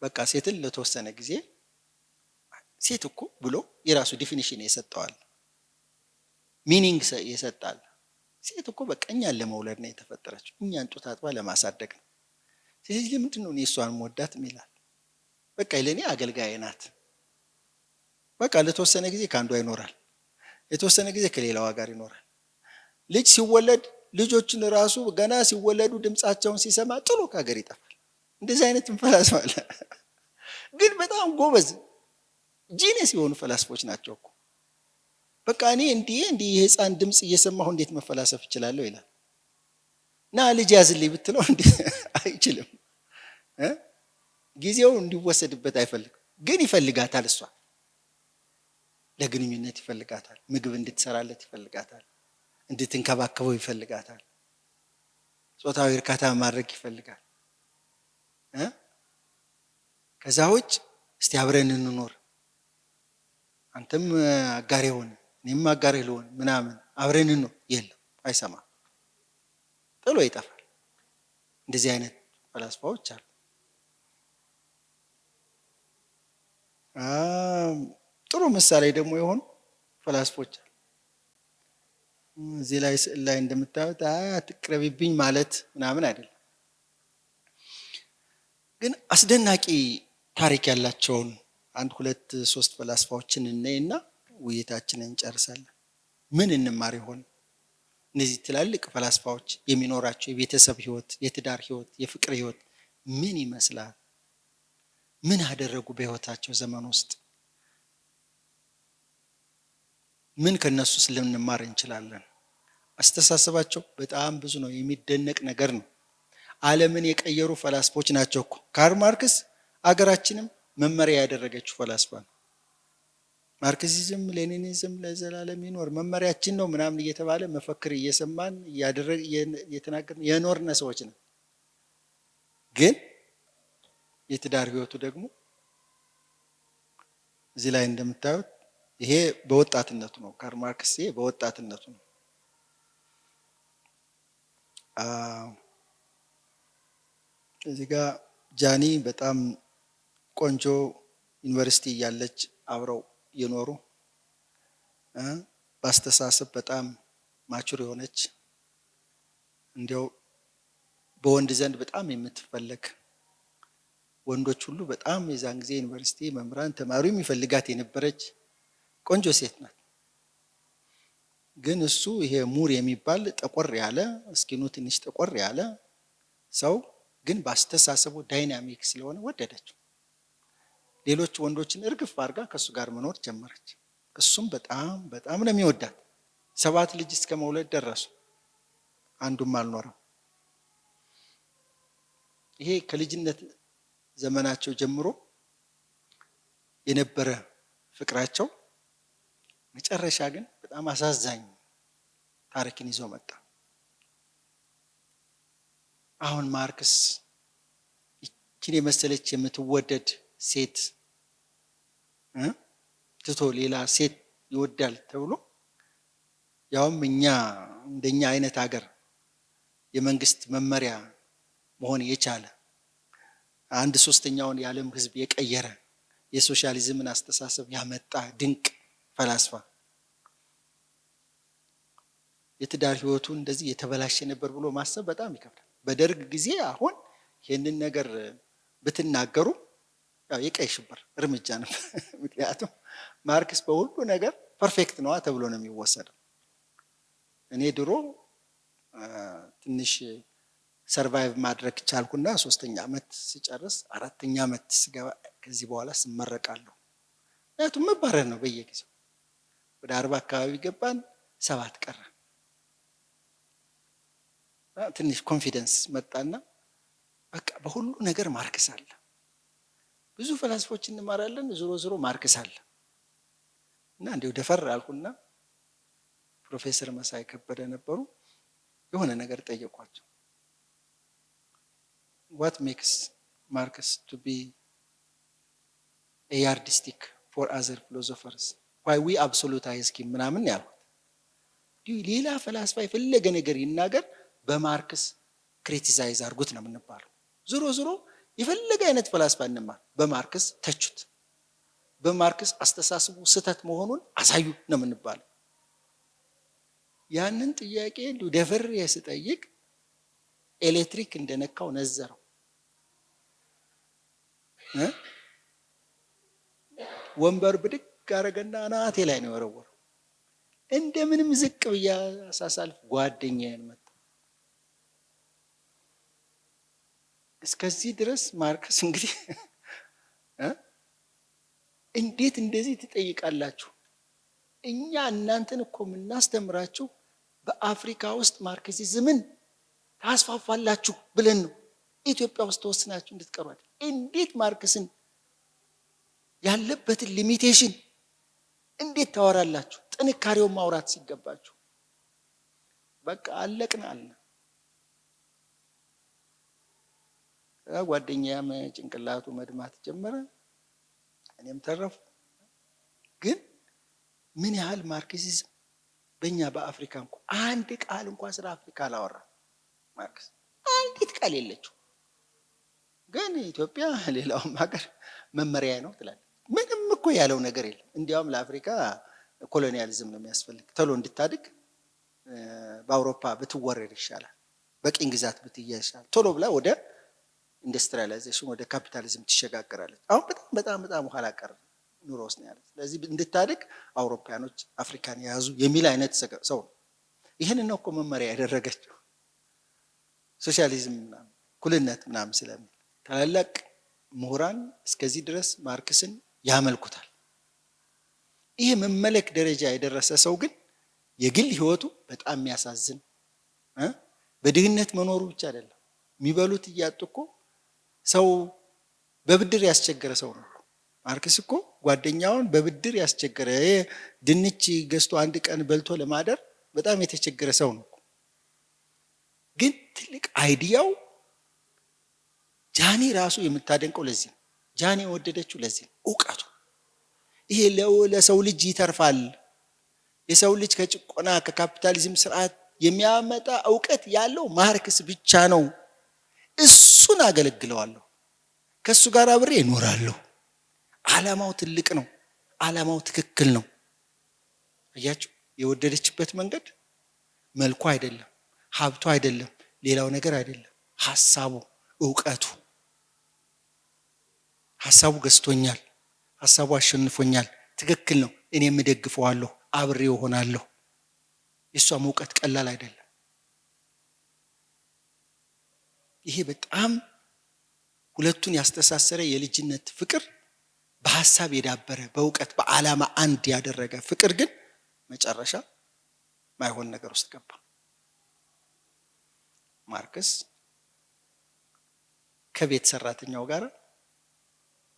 በቃ ሴትን ለተወሰነ ጊዜ ሴት እኮ ብሎ የራሱ ዲፊኒሽን የሰጠዋል፣ ሚኒንግ የሰጣል። ሴት እኮ በቃ እኛን ለመውለድ ነው የተፈጠረችው፣ እኛን ጡት አጥባ ለማሳደግ ነው። ስለዚህ ለምንድን ነው እሷን መወዳት ይላል። በቃ ለኔ አገልጋይ ናት። በቃ ለተወሰነ ጊዜ ካንዷ ይኖራል፣ የተወሰነ ጊዜ ከሌላዋ ጋር ይኖራል። ልጅ ሲወለድ ልጆችን ራሱ ገና ሲወለዱ ድምጻቸውን ሲሰማ ጥሎ ከሀገር ይጠፋል። እንደዚህ አይነት ፈላስፋ አለ። ግን በጣም ጎበዝ ጂኒየስ የሆኑ ፈላስፎች ናቸው እኮ። በቃ እኔ እንዲህ የህፃን ድምጽ እየሰማሁ እንዴት መፈላሰፍ እችላለሁ ይላል። ና ልጅ ያዝልኝ ብትለው እንዴ አይችልም። ጊዜው እንዲወሰድበት አይፈልግም። ግን ይፈልጋታል። እሷ ለግንኙነት ይፈልጋታል። ምግብ እንድትሰራለት ይፈልጋታል። እንድትንከባከበው ይፈልጋታል። ጾታዊ እርካታ ማድረግ ይፈልጋል። ከዛ ውጭ እስቲ አብረን እንኖር፣ አንተም አጋሬ ሆነ እኔም አጋሬ ልሆን ምናምን አብረን እንኖር የለም፣ አይሰማም፣ ጥሎ ይጠፋል። እንደዚህ አይነት ፈላስፋዎች አሉ። ጥሩ ምሳሌ ደግሞ የሆኑ ፈላስፎች አሉ። እዚህ ላይ ስዕል ላይ እንደምታዩት አትቅረቢብኝ ማለት ምናምን አይደለም። ግን አስደናቂ ታሪክ ያላቸውን አንድ ሁለት ሶስት ፈላስፋዎችን እናይና ውይይታችንን እንጨርሳለን። ምን እንማር ይሆን? እነዚህ ትላልቅ ፈላስፋዎች የሚኖራቸው የቤተሰብ ህይወት፣ የትዳር ህይወት፣ የፍቅር ህይወት ምን ይመስላል? ምን አደረጉ በህይወታቸው ዘመን ውስጥ? ምን ከነሱስ ልንማር እንችላለን? አስተሳሰባቸው በጣም ብዙ ነው። የሚደነቅ ነገር ነው። ዓለምን የቀየሩ ፈላስፎች ናቸው እኮ። ካርል ማርክስ አገራችንም መመሪያ ያደረገችው ፈላስፋ ነው። ማርክሲዝም ሌኒኒዝም ለዘላለም ይኖር መመሪያችን ነው ምናምን እየተባለ መፈክር እየሰማን እየተናገርን የኖርነ ሰዎች ነው። ግን የትዳር ህይወቱ ደግሞ እዚህ ላይ እንደምታዩት ይሄ በወጣትነቱ ነው። ካርል ማርክስ ይሄ በወጣትነቱ ነው። እዚህ ጋር ጃኒ በጣም ቆንጆ ዩኒቨርሲቲ እያለች አብረው የኖሩ በአስተሳሰብ በጣም ማቹር የሆነች እንዲያው በወንድ ዘንድ በጣም የምትፈለግ ወንዶች ሁሉ በጣም የዛን ጊዜ ዩኒቨርሲቲ መምህራን ተማሪው የሚፈልጋት የነበረች ቆንጆ ሴት ናት። ግን እሱ ይሄ ሙር የሚባል ጠቆር ያለ እስኪኑ ትንሽ ጠቆር ያለ ሰው ግን በአስተሳሰቡ ዳይናሚክ ስለሆነ ወደደችው። ሌሎች ወንዶችን እርግፍ አድርጋ ከሱ ጋር መኖር ጀመረች። እሱም በጣም ነው የሚወዳት። 7 ልጅ እስከ መውለድ ደረሱ። አንዱም አልኖረም። ይሄ ከልጅነት ዘመናቸው ጀምሮ የነበረ ፍቅራቸው መጨረሻ ግን በጣም አሳዛኝ ታሪክን ይዞ መጣ። አሁን ማርክስ ይችን የመሰለች የምትወደድ ሴት ትቶ ሌላ ሴት ይወዳል ተብሎ ያውም እንደኛ አይነት ሀገር የመንግስት መመሪያ መሆን የቻለ 1/3 የዓለም ህዝብ የቀየረ የሶሻሊዝምን አስተሳሰብ ያመጣ ድንቅ ፈላስፋ የትዳር ህይወቱ እንደዚህ የተበላሸ ነበር ብሎ ማሰብ በጣም ይከብዳል። በደርግ ጊዜ አሁን ይህንን ነገር ብትናገሩ ያው የቀይ ሽብር እርምጃ ነበር። ምክንያቱም ማርክስ በሁሉ ነገር ፐርፌክት ነዋ ተብሎ ነው የሚወሰደው። እኔ ድሮ ትንሽ ሰርቫይቭ ማድረግ ቻልኩና 3ኛ ዓመት ስጨርስ 4ኛ ዓመት ስገባ ከዚህ በኋላ ስመረቃለሁ። ምክንያቱም መባረር ነው በየጊዜው። ወደ 40 አካባቢ ገባን፣ 7 ቀረ። ትንሽ ኮንፊደንስ መጣና በቃ በሁሉ ነገር ማርክስ አለ። ብዙ ፈላስፎች እንማራለን፣ ዞሮ ማርክስ አለ እና እንዲሁ ደፈር አልኩና ፕሮፌሰር መሳይ ከበደ ነበሩ። የሆነ ነገር ጠየቋቸው። what makes Marcus to be a yardstick for other philosophers? why we absolutize him ምናምን ያልኩት። ሌላ ፈላስፋ የፈለገ ነገር ይናገር በማርክስ ክሪቲሳይዝ አድርጉት ነው የምንባለው። ዞሮ የፈለገ አይነት ፈላስፋ እንማር በማርክስ ተቹት፣ በማርክስ አስተሳሰቡ ስህተት መሆኑን አሳዩ ነው የምንባለው። ያንን ጥያቄ ደፈር ስጠይቅ ኤሌክትሪክ እንደነካው ነዘረው። ወንበር ብድግ አረገና አናቴ ላይ ነው የወረወረው። እንደምንም ዝቅ ብያ ሳሳልፍ ጓደኛዬን መጣ። እስከዚህ ድረስ ማርክስ እንግዲህ እንዴት እንደዚህ ትጠይቃላችሁ? እኛ እናንተን እኮ የምናስተምራችሁ በአፍሪካ ውስጥ ማርክሲዝምን ታስፋፋላችሁ ብለን ነው። ኢትዮጵያ ውስጥ ተወስናችሁ እንድትቀሩ አይደል? እንዴት ማርክስን ያለበትን ሊሚቴሽን እንዴት ታወራላችሁ? ጥንካሬውን ማውራት ሲገባችሁ በቃ አለቅን አለ። ጓደኛዬም ጭንቅላቱ መድማት ጀመረ፣ እኔም ተረፉ። ግን ምን ያህል ማርክሲዝም በእኛ በአፍሪካ እንኳ አንድ ቃል እንኳን ስለ አፍሪካ አላወራ ማርክስ፣ አንዲት ቃል የለችው። ግን ኢትዮጵያ ሌላውም ሀገር መመሪያ ነው ትላለች። ምንም እኮ ያለው ነገር የለም። እንዲያውም ለአፍሪካ ኮሎኒያሊዝም ነው የሚያስፈልግ ተሎ እንድታድግ በአውሮፓ ብትወረር ይሻላል፣ በቅኝ ግዛት ብትያዝ ይሻላል። ቶሎ ብላ ወደ ኢንዱስትሪያላይዜሽን ወደ ካፒታሊዝም ትሸጋገራለች። አሁን በጣም ኋላ ቀር ኑሮ ውስጥ ነው ያለች። ስለዚህ እንድታድግ አውሮፓያኖች አፍሪካን የያዙ የሚል አይነት ሰው ነው። ይህን ነው እኮ መመሪያ ያደረገችው ሶሻሊዝም ምናምን እኩልነት ምናምን ስለሚል ታላላቅ ምሁራን እስከዚህ ድረስ ማርክስን ያመልኩታል። ይህ መመለክ ደረጃ የደረሰ ሰው ግን የግል ህይወቱ በጣም የሚያሳዝን፣ በድህነት መኖሩ ብቻ አይደለም፣ የሚበሉት እያጡ እኮ ሰው በብድር ያስቸገረ ሰው ነው። ማርክስ እኮ ጓደኛውን በብድር ያስቸገረ፣ ድንች ገዝቶ አንድ ቀን በልቶ ለማደር በጣም የተቸገረ ሰው ነው። ግን ትልቅ አይዲያው ጃኒ ራሱ የምታደንቀው ለዚህ ነው። ጃኒ የወደደችው ለዚህ ነው፣ እውቀቱ። ይሄ ለሰው ልጅ ይተርፋል፣ የሰው ልጅ ከጭቆና ከካፒታሊዝም ስርዓት የሚያመጣ እውቀት ያለው ማርክስ ብቻ ነው። እሱን አገለግለዋለሁ፣ ከሱ ጋር አብሬ እኖራለሁ። ዓላማው ትልቅ ነው፣ ዓላማው ትክክል ነው። አያችሁ፣ የወደደችበት መንገድ መልኩ አይደለም፣ ሀብቱ አይደለም፣ ሌላው ነገር አይደለም፣ ሐሳቡ፣ እውቀቱ። ሐሳቡ ገዝቶኛል፣ ሐሳቡ አሸንፎኛል፣ ትክክል ነው፣ እኔም እደግፈዋለሁ፣ አብሬው እሆናለሁ። የሷም እውቀት ቀላል አይደለም። ይሄ በጣም ሁለቱን ያስተሳሰረ የልጅነት ፍቅር፣ በሐሳብ የዳበረ በእውቀት በዓላማ አንድ ያደረገ ፍቅር ግን መጨረሻ ማይሆን ነገር ውስጥ ገባ። ማርክስ ከቤት ሰራተኛው ጋር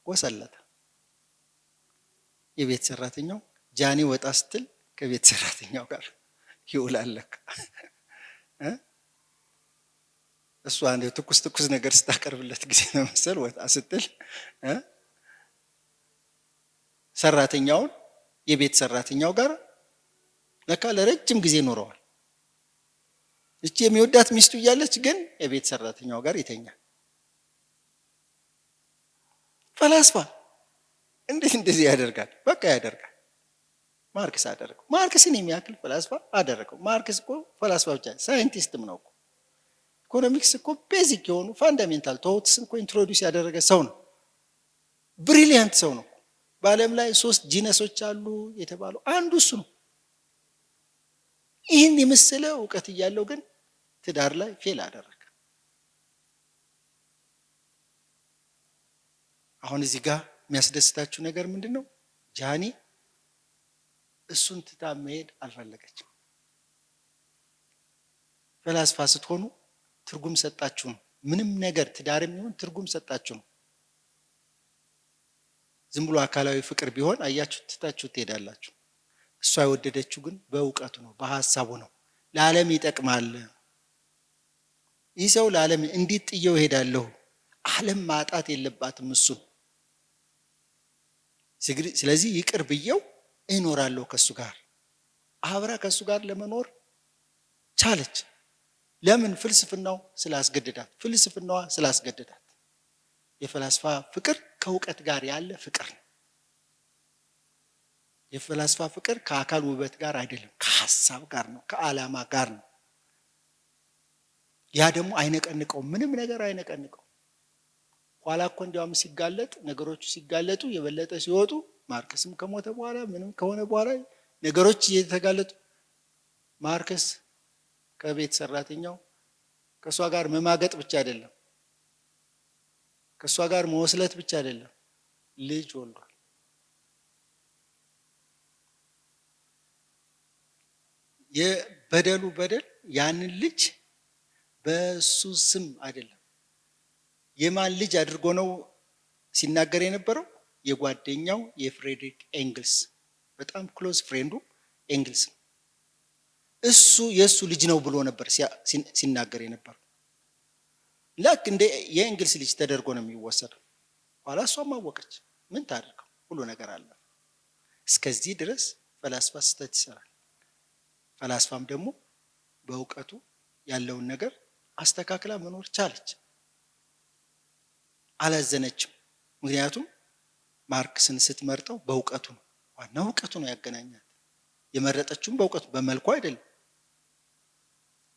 ወሰለተ። የቤት ሰራተኛው ጃኒ ወጣ ስትል ከቤት ሰራተኛው ጋር ይውላለክ። እሱ አንዴ ትኩስ ነገር ስታቀርብለት ጊዜ ነው መሰል ወጣ ስትል ሰራተኛውን የቤት ሰራተኛው ጋር ለካ ለረጅም ጊዜ ኖረዋል። እቺ የሚወዳት ሚስቱ እያለች ግን የቤት ሰራተኛው ጋር ይተኛል። ፈላስፋ እንዴት እንደዚህ ያደርጋል? በቃ ያደርጋል። ማርክስ አደረገው። ማርክስን የሚያክል ፈላስፋ አደረገው። ማርክስ እኮ ፈላስፋ ብቻ ሳይንቲስትም ነው እኮ። ኢኮኖሚክስ እኮ ቤዚክ የሆኑ ፋንዳሜንታል ቶትስን እኮ ኢንትሮዲዩስ ያደረገ ሰው ነው። ብሪሊያንት ሰው ነው። በዓለም ላይ 3 ጂነሶች አሉ የተባለው አንዱ እሱ ነው። ይህን የመሰለ እውቀት እያለው ግን ትዳር ላይ ፌል አደረገ። አሁን እዚህ ጋር የሚያስደስታችሁ ነገር ምንድነው? ጃኒ እሱን ትታ መሄድ አልፈለገችም። ፈላስፋ ስትሆኑ ትርጉም ሰጣችሁ ነው። ምንም ነገር ትዳርም ይሁን ትርጉም ሰጣችሁ ነው። ዝም ብሎ አካላዊ ፍቅር ቢሆን አያችሁ ትታችሁ ትሄዳላችሁ። እሷ የወደደችው ግን በእውቀቱ ነው፣ በሐሳቡ ነው። ለዓለም ይጠቅማል። ይህ ሰው ለዓለም እንዴት ጥየው እሄዳለሁ? ዓለም ማጣት የለባትም እሱን። ስለዚህ ይቅር ብየው እኖራለሁ ከሱ ጋር። አብራ ከሱ ጋር ለመኖር ቻለች። ለምን? ፍልስፍናው ስላስገደዳት፣ ፍልስፍናዋ ስላስገደዳት። የፈላስፋ ፍቅር ከእውቀት ጋር ያለ ፍቅር ነው። የፈላስፋ ፍቅር ከአካል ውበት ጋር አይደለም፣ ከሐሳብ ጋር ነው፣ ከዓላማ ጋር ነው። ያ ደግሞ አይነቀንቀው፣ ምንም ነገር አይነቀንቀው። ኋላ እኮ እንዲያውም ሲጋለጥ፣ ነገሮቹ ሲጋለጡ የበለጠ ሲወጡ፣ ማርክስም ከሞተ በኋላ ምንም ከሆነ በኋላ ነገሮች እየተጋለጡ ማርክስ ከቤት ሰራተኛው ከሷ ጋር መማገጥ ብቻ አይደለም፣ ከሷ ጋር መወስለት ብቻ አይደለም፣ ልጅ ወልዷል። የበደሉ በደል ያንን ልጅ በሱ ስም አይደለም። የማን ልጅ አድርጎ ነው ሲናገር የነበረው? የጓደኛው የፍሬድሪክ ኤንግልስ በጣም ክሎዝ ፍሬንዱ ኤንግልስ ነው። እሱ የእሱ ልጅ ነው ብሎ ነበር ሲናገር የነበረው። ልክ እንደ የኤንግልስ ልጅ ተደርጎ ነው የሚወሰደው። ኋላ እሷም አወቀች። ምን ታደርገው? ሁሉ ነገር አለ። እስከዚህ ድረስ ፈላስፋ ስህተት ይሰራል። ፈላስፋም ደግሞ በእውቀቱ ያለውን ነገር አስተካክላ መኖር ቻለች። አላዘነችም። ምክንያቱም ማርክስን ስትመርጠው በእውቀቱ ነው። ዋናው እውቀቱ ነው ያገናኛት። የመረጠችውም በእውቀቱ፣ በመልኩ አይደለም።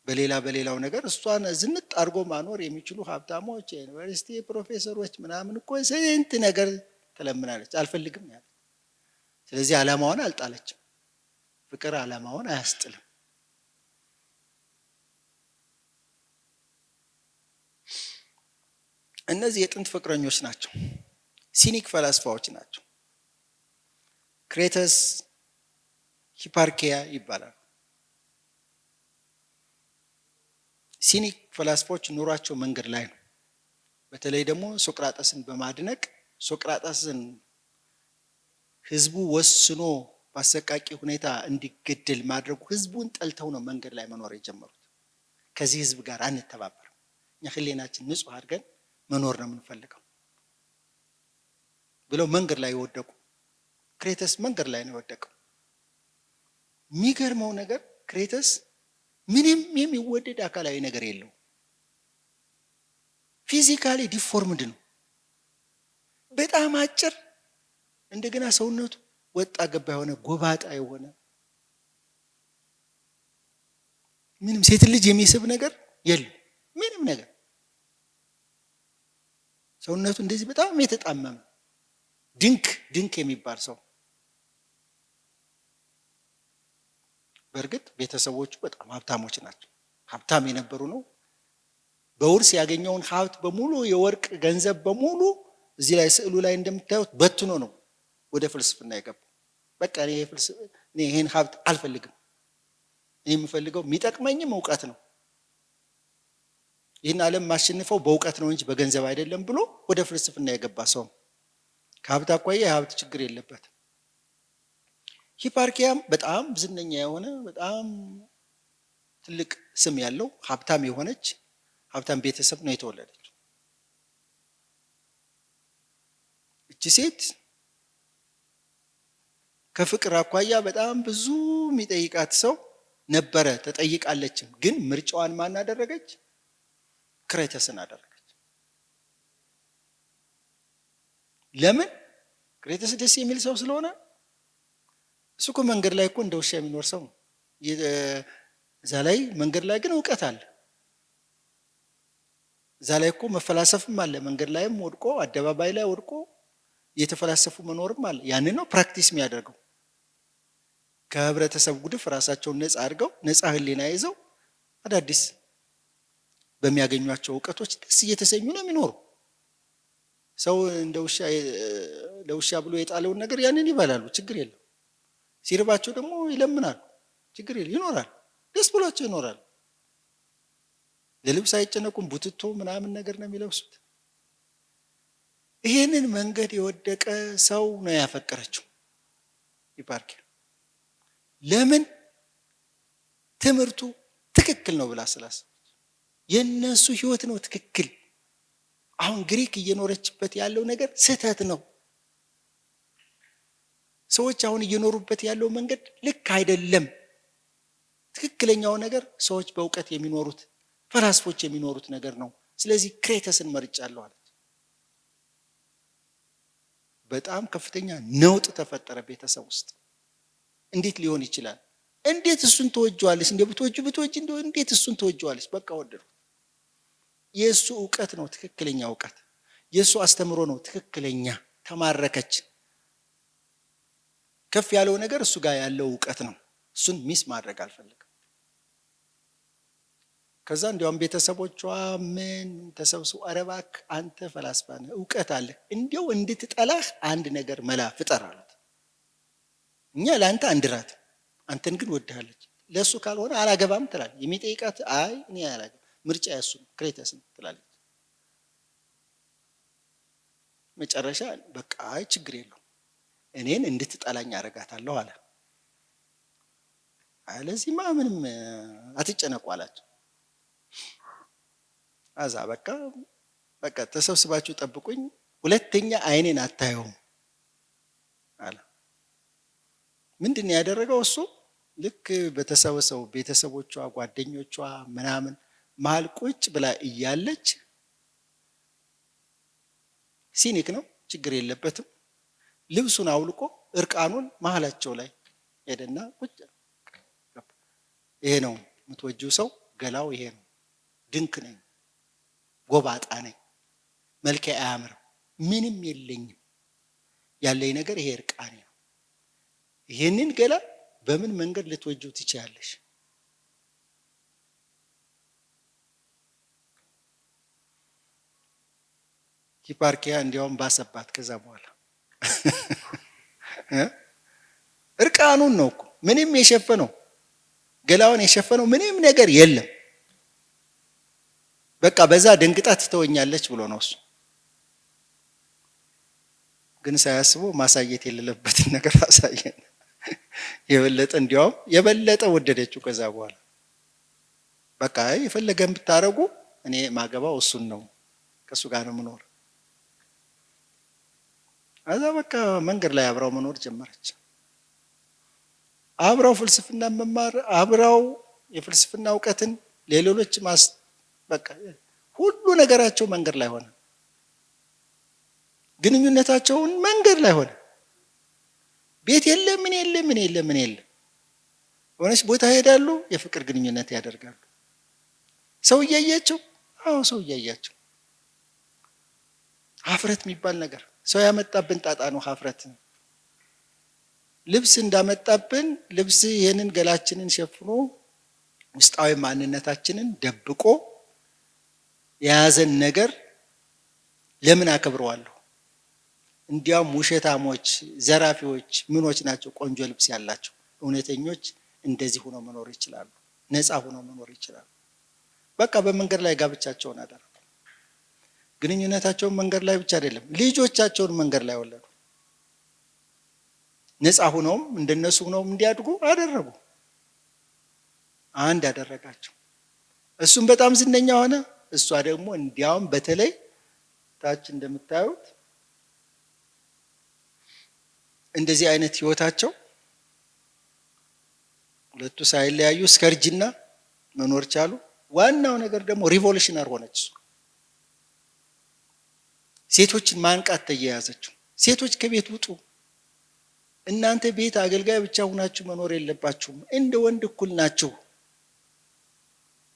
በሌላው ነገር እሷን ዝንጥ አድርጎ ማኖር የሚችሉ ሀብታሞች፣ ዩኒቨርሲቲ ፕሮፌሰሮች ምናምን እኮ ስንት ነገር ትለምናለች። አልፈልግም ያለ። ስለዚህ ዓላማዋን አልጣለችም። ፍቅር ዓላማውን አያስጥልም። እነዚህ የጥንት ፍቅረኞች ናቸው። ሲኒክ ፈላስፋዎች ናቸው። ክሬተስ፣ ሂፓርኪያ ይባላል። ሲኒክ ፈላስፎች ኑሯቸው መንገድ ላይ ነው። በተለይ ደግሞ ሶቅራጠስን በማድነቅ ሶቅራጠስን ህዝቡ ወስኖ በአሰቃቂ ሁኔታ እንዲገደል ማድረጉ ህዝቡን ጠልተው ነው መንገድ ላይ መኖር የጀመሩት። ከዚህ ህዝብ ጋር አንተባበርም፣ እኛ ህሊናችን ንጹህ አድርገን መኖር ነው የምንፈልገው ብለው መንገድ ላይ ወደቁ። ክሬተስ መንገድ ላይ ነው የወደቀው። የሚገርመው ነገር ክሬተስ ምንም የሚወደድ አካላዊ ነገር የለው። ፊዚካሊ ዲፎርምድ ነው። በጣም አጭር፣ እንደገና ሰውነቱ ወጣ ገባ የሆነ ጎባጣ የሆነ ምንም ሴት ልጅ የሚስብ ነገር የለው። ምንም ነገር ሰውነቱ እንደዚህ በጣም የተጣመመ ድንክ የሚባል ሰው። በእርግጥ ቤተሰቦቹ በጣም ሀብታሞች ናቸው። ሀብታም የነበሩ ነው። በውርስ ያገኘውን ሀብት በሙሉ የወርቅ ገንዘብ በሙሉ እዚህ ላይ ስዕሉ ላይ እንደምታዩት በትኖ ነው ወደ ፍልስፍና የገባው። በቃ እኔ ይሄን ሀብት አልፈልግም፣ እኔ የምፈልገው የሚጠቅመኝም እውቀት ነው፣ ይህን ዓለም ማሸንፈው በእውቀት ነው እንጂ በገንዘብ አይደለም ብሎ ወደ ፍልስፍና የገባ ሰው። ከሀብት አኳያ የሀብት ችግር የለበትም። ሂፓርኪያም በጣም ዝነኛ የሆነ በጣም ትልቅ ስም ያለው ሀብታም የሆነች ሀብታም ቤተሰብ ነው የተወለደችው። እቺ ሴት ከፍቅር አኳያ በጣም ብዙ የሚጠይቃት ሰው ነበረ፣ ተጠይቃለችም። ግን ምርጫዋን ማን አደረገች? ክሬተስን አደረገች። ለምን? ክሬተስ ደስ የሚል ሰው ስለሆነ። እሱ እኮ መንገድ ላይ እኮ እንደ ውሻ የሚኖር ሰው ነው። እዛ ላይ መንገድ ላይ ግን እውቀት አለ። እዛ ላይ እኮ መፈላሰፍም አለ። መንገድ ላይም ወድቆ አደባባይ ላይ ወድቆ እየተፈላሰፉ መኖርም አለ። ያንን ነው ፕራክቲስ የሚያደርገው። ከህብረተሰብ ጉድፍ ራሳቸውን ነፃ አድርገው ነፃ ህሊና ይዘው አዳዲስ በሚያገኟቸው እውቀቶች ደስ እየተሰኙ ነው የሚኖሩ። ሰው እንደ ውሻ ለውሻ ብሎ የጣለውን ነገር ያንን ይበላሉ፣ ችግር የለም። ሲርባቸው ደግሞ ይለምናሉ፣ ችግር የለም፣ ይኖራል፣ ደስ ብሏቸው ይኖራል። ለልብስ አይጨነቁም፣ ቡትቶ ምናምን ነገር ነው የሚለብሱት። ይሄንን መንገድ የወደቀ ሰው ነው ያፈቀረችው ሂፓርኪያ። ለምን? ትምህርቱ ትክክል ነው ብላ ስላሰበች። የነሱ ህይወት ነው ትክክል። አሁን ግሪክ እየኖረችበት ያለው ነገር ስህተት ነው። ሰዎች አሁን እየኖሩበት ያለው መንገድ ልክ አይደለም። ትክክለኛው ነገር ሰዎች በእውቀት የሚኖሩት ፈላስፎች የሚኖሩት ነገር ነው። ስለዚህ ክሬተስን መርጫለሁ አለች። በጣም ከፍተኛ ነውጥ ተፈጠረ ቤተሰብ ውስጥ። እንዴት ሊሆን ይችላል? እንዴት እሱን ተወጀዋለች? እንዴ ብትወጂ እንዴት እሱን ተወጀዋለች? በቃ ወደድኩት። የእሱ እውቀት ነው ትክክለኛ እውቀት፣ የእሱ አስተምሮ ነው ትክክለኛ። ተማረከች። ከፍ ያለው ነገር እሱ ጋር ያለው እውቀት ነው። እሱን ሚስ ማድረግ አልፈልግም። ከዛ እንዲያውም ቤተሰቦቿ ምን ተሰብስበው ኧረ እባክህ አንተ ፈላስፋ ነህ፣ እውቀት አለ፣ እንዲያው እንድትጠላህ አንድ ነገር መላ ፍጠር አሉት። እኛ ለአንተ አንድራት፣ አንተን ግን ወድሃለች፣ ለእሱ ካልሆነ አላገባም ትላለች። የሚጠይቃት አይ እኔ አላገባም፣ ምርጫ ያሱ ክሬተስ ነው ትላለች። መጨረሻ በቃ አይ ችግር የለው እኔን እንድትጠላኝ አረጋታለሁ አለ። ለዚህማ ምንም አትጨነቁ አላቸው። አዛ በቃ ተሰብስባችሁ ጠብቁኝ፣ ሁለተኛ አይኔን አታየውም አለ። ምንድን ነው ያደረገው? እሱ ልክ በተሰበሰቡ ቤተሰቦቿ ጓደኞቿ ምናምን መሀል ቁጭ ብላ እያለች፣ ሲኒክ ነው ችግር የለበትም፣ ልብሱን አውልቆ እርቃኑን መሀላቸው ላይ ሄደና ቁጭ። ይሄ ነው የምትወጂው ሰው ገላው ይሄ ነው፣ ድንክ ነኝ፣ ጎባጣ ነኝ፣ መልኬ አያምርም፣ ምንም የለኝም፣ ያለኝ ነገር ይሄ እርቃኔ ነው። ይሄንን ገላ በምን መንገድ ልትወጂው ትችያለሽ? ሂፓርኪያ እንዲያውም ባሰባት ከዛ በኋላ እርቃኑን ነው እኮ ምንም የሸፈነው ገላውን የሸፈነው ምንም ነገር የለም። በቃ በዛ ደንግጣ ትተወኛለች ብሎ ነው እሱ። ግን ሳያስበው ማሳየት የሌለበትን ነገር አሳየን። የበለጠ እንዲያውም የበለጠ ወደደችው ከዛ በኋላ። በቃ የፈለገን ብታረጉ እኔ ማገባው እሱን ነው፣ ከሱ ጋር ነው የምኖር። አዛ በቃ መንገድ ላይ አብራው መኖር ጀመረች። አብራው ፍልስፍና መማር፣ አብራው የፍልስፍና እውቀትን ለሌሎች በቃ ሁሉ ነገራቸው መንገድ ላይ ሆነ። ግንኙነታቸውን መንገድ ላይ ሆነ። ቤት የለ ምን የለ ምን የለ ምን የለ፣ ሆነች ቦታ ሄዳሉ፣ የፍቅር ግንኙነት ያደርጋሉ። ሰው እያያቸው፣ አዎ ሰው እያያቸው። ሀፍረት የሚባል ነገር ሰው ያመጣብን ጣጣ ነው። ሀፍረት ልብስ እንዳመጣብን ልብስ ይሄንን ገላችንን ሸፍኖ ውስጣዊ ማንነታችንን ደብቆ የያዘን ነገር ለምን አከብረዋለሁ? እንዲያውም ውሸታሞች፣ ዘራፊዎች ምኖች ናቸው ቆንጆ ልብስ ያላቸው። እውነተኞች እንደዚህ ሆነው መኖር ይችላሉ፣ ነፃ ሆነው መኖር ይችላሉ። በቃ በመንገድ ላይ ጋብቻቸውን አደረጉ። ግንኙነታቸውን መንገድ ላይ ብቻ አይደለም፣ ልጆቻቸውን መንገድ ላይ ወለዱ። ነፃ ሆነውም እንደነሱ ሆነውም እንዲያድጉ አደረጉ። አንድ አደረጋቸው። እሱም በጣም ዝነኛ ሆነ። እሷ ደግሞ እንዲያውም በተለይ ታች እንደምታዩት እንደዚህ አይነት ህይወታቸው ሁለቱ ሳይለያዩ እስከ እርጅና መኖር ቻሉ። ዋናው ነገር ደግሞ ሪቮሉሽነር ሆነች። ሴቶችን ማንቃት ተያያዘችው። ሴቶች ከቤት ውጡ፣ እናንተ ቤት አገልጋይ ብቻ ሆናችሁ መኖር የለባችሁም፣ እንደ ወንድ እኩል ናችሁ።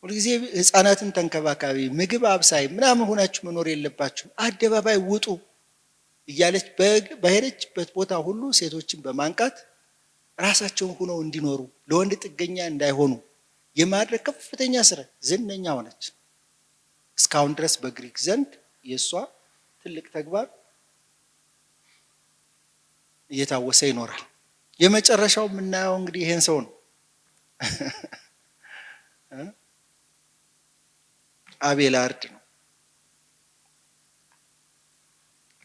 ሁልጊዜ ህፃናትን ተንከባካቢ፣ ምግብ አብሳይ ምናምን ሆናችሁ መኖር የለባችሁም፣ አደባባይ ውጡ እያለች በሄደችበት ቦታ ሁሉ ሴቶችን በማንቃት ራሳቸውን ሆነው እንዲኖሩ ለወንድ ጥገኛ እንዳይሆኑ የማድረግ ከፍተኛ ስራ ዝነኛ ሆነች። እስካሁን ድረስ በግሪክ ዘንድ የእሷ ትልቅ ተግባር እየታወሰ ይኖራል። የመጨረሻው የምናየው እንግዲህ ይሄን ሰው ነው። አቤላርድ ነው።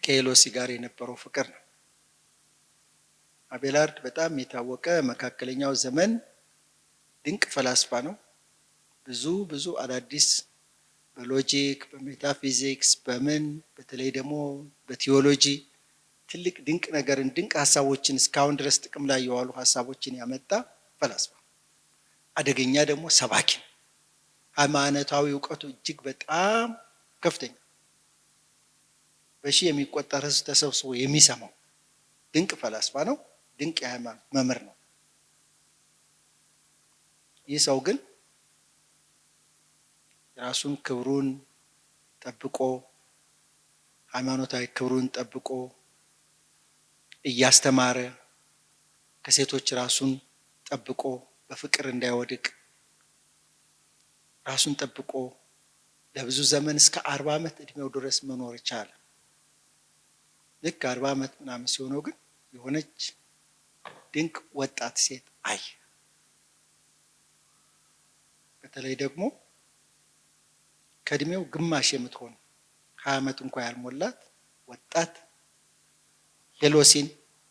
ከኤሎሲ ጋር የነበረው ፍቅር ነው። አቤላርድ በጣም የታወቀ መካከለኛው ዘመን ድንቅ ፈላስፋ ነው። ብዙ አዳዲስ በሎጂክ፣ በሜታፊዚክስ፣ በምን በተለይ ደግሞ በቲዮሎጂ ትልቅ ድንቅ ነገርን ድንቅ ሀሳቦችን እስካሁን ድረስ ጥቅም ላይ የዋሉ ሀሳቦችን ያመጣ ፈላስፋ፣ አደገኛ ደግሞ ሰባኪ። ሃይማኖታዊ እውቀቱ እጅግ በጣም ከፍተኛ፣ በሺህ የሚቆጠር ህዝብ ተሰብስቦ የሚሰማው ድንቅ ፈላስፋ ነው። ድንቅ የሃይማኖት መምህር ነው። ይህ ሰው ግን የራሱን ክብሩን ጠብቆ ሃይማኖታዊ ክብሩን ጠብቆ እያስተማረ ከሴቶች ራሱን ጠብቆ በፍቅር እንዳይወድቅ ራሱን ጠብቆ ለብዙ ዘመን እስከ 40 ዓመት እድሜው ድረስ መኖር ቻለ። ልክ 40 ዓመት ምናምን ሲሆነው ግን የሆነች ድንቅ ወጣት ሴት አየ። በተለይ ደግሞ ከእድሜው ግማሽ የምትሆን 20 ዓመት እንኳን ያልሞላት ወጣት ኤሎሲን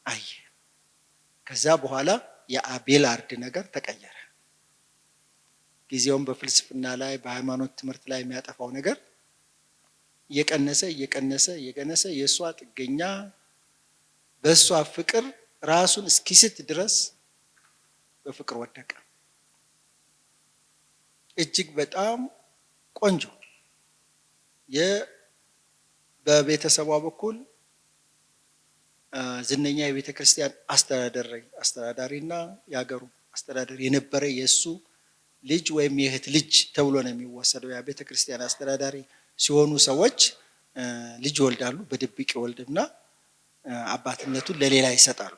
አየ። ከዛ በኋላ የአቤላርድ ነገር ተቀየረ። ጊዜውን በፍልስፍና ላይ በሃይማኖት ትምህርት ላይ የሚያጠፋው ነገር እየቀነሰ የእሷ ጥገኛ በእሷ ፍቅር ራሱን እስኪስት ድረስ በፍቅር ወደቀ። እጅግ በጣም ቆንጆ በቤተሰቧ በኩል ዝነኛ የቤተ ክርስቲያን አስተዳዳሪና የሀገሩ አስተዳዳሪ የነበረ የእሱ ልጅ ወይም የእህት ልጅ ተብሎ ነው የሚወሰደው። ያ ቤተክርስቲያን አስተዳዳሪ ሲሆኑ ሰዎች ልጅ ይወልዳሉ፣ በድብቅ ይወልድና አባትነቱን ለሌላ ይሰጣሉ።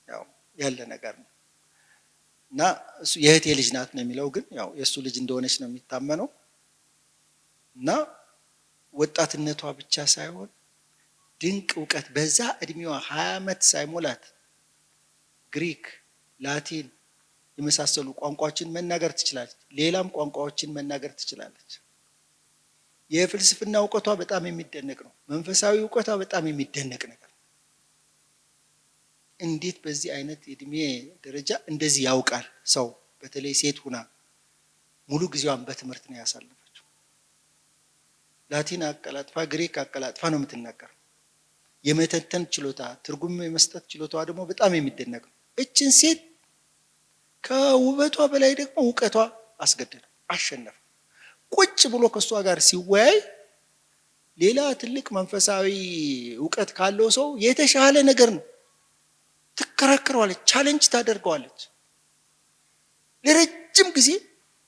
ያው ያለ ነገር ነው እና እሱ የእህቴ ልጅ ናት ነው የሚለው፣ ግን ያው የእሱ ልጅ እንደሆነች ነው የሚታመነው። እና ወጣትነቷ ብቻ ሳይሆን ድንቅ እውቀት በዛ እድሜዋ 20 ዓመት ሳይሞላት ግሪክ፣ ላቲን የመሳሰሉ ቋንቋዎችን መናገር ትችላለች። ሌላም ቋንቋዎችን መናገር ትችላለች። የፍልስፍና እውቀቷ በጣም የሚደነቅ ነው። መንፈሳዊ እውቀቷ በጣም የሚደነቅ ነገር። እንዴት በዚህ አይነት እድሜ ደረጃ እንደዚህ ያውቃል ሰው? በተለይ ሴት ሁና ሙሉ ጊዜዋን በትምህርት ነው ያሳለፈችው። ላቲን አቀላጥፋ ግሪክ አቀላጥፋ ነው የምትናገረው። የመተንተን ችሎታ፣ ትርጉም የመስጠት ችሎታዋ ደግሞ በጣም የሚደነቅ ነው። እችን ሴት ከውበቷ በላይ ደግሞ እውቀቷ አስገደደ፣ አሸነፈ። ቁጭ ብሎ ከሷ ጋር ሲወያይ ሌላ ትልቅ መንፈሳዊ እውቀት ካለው ሰው የተሻለ ነገር ነው። ትከራከረዋለች፣ ቻሌንጅ ታደርገዋለች፣ ለረጅም ጊዜ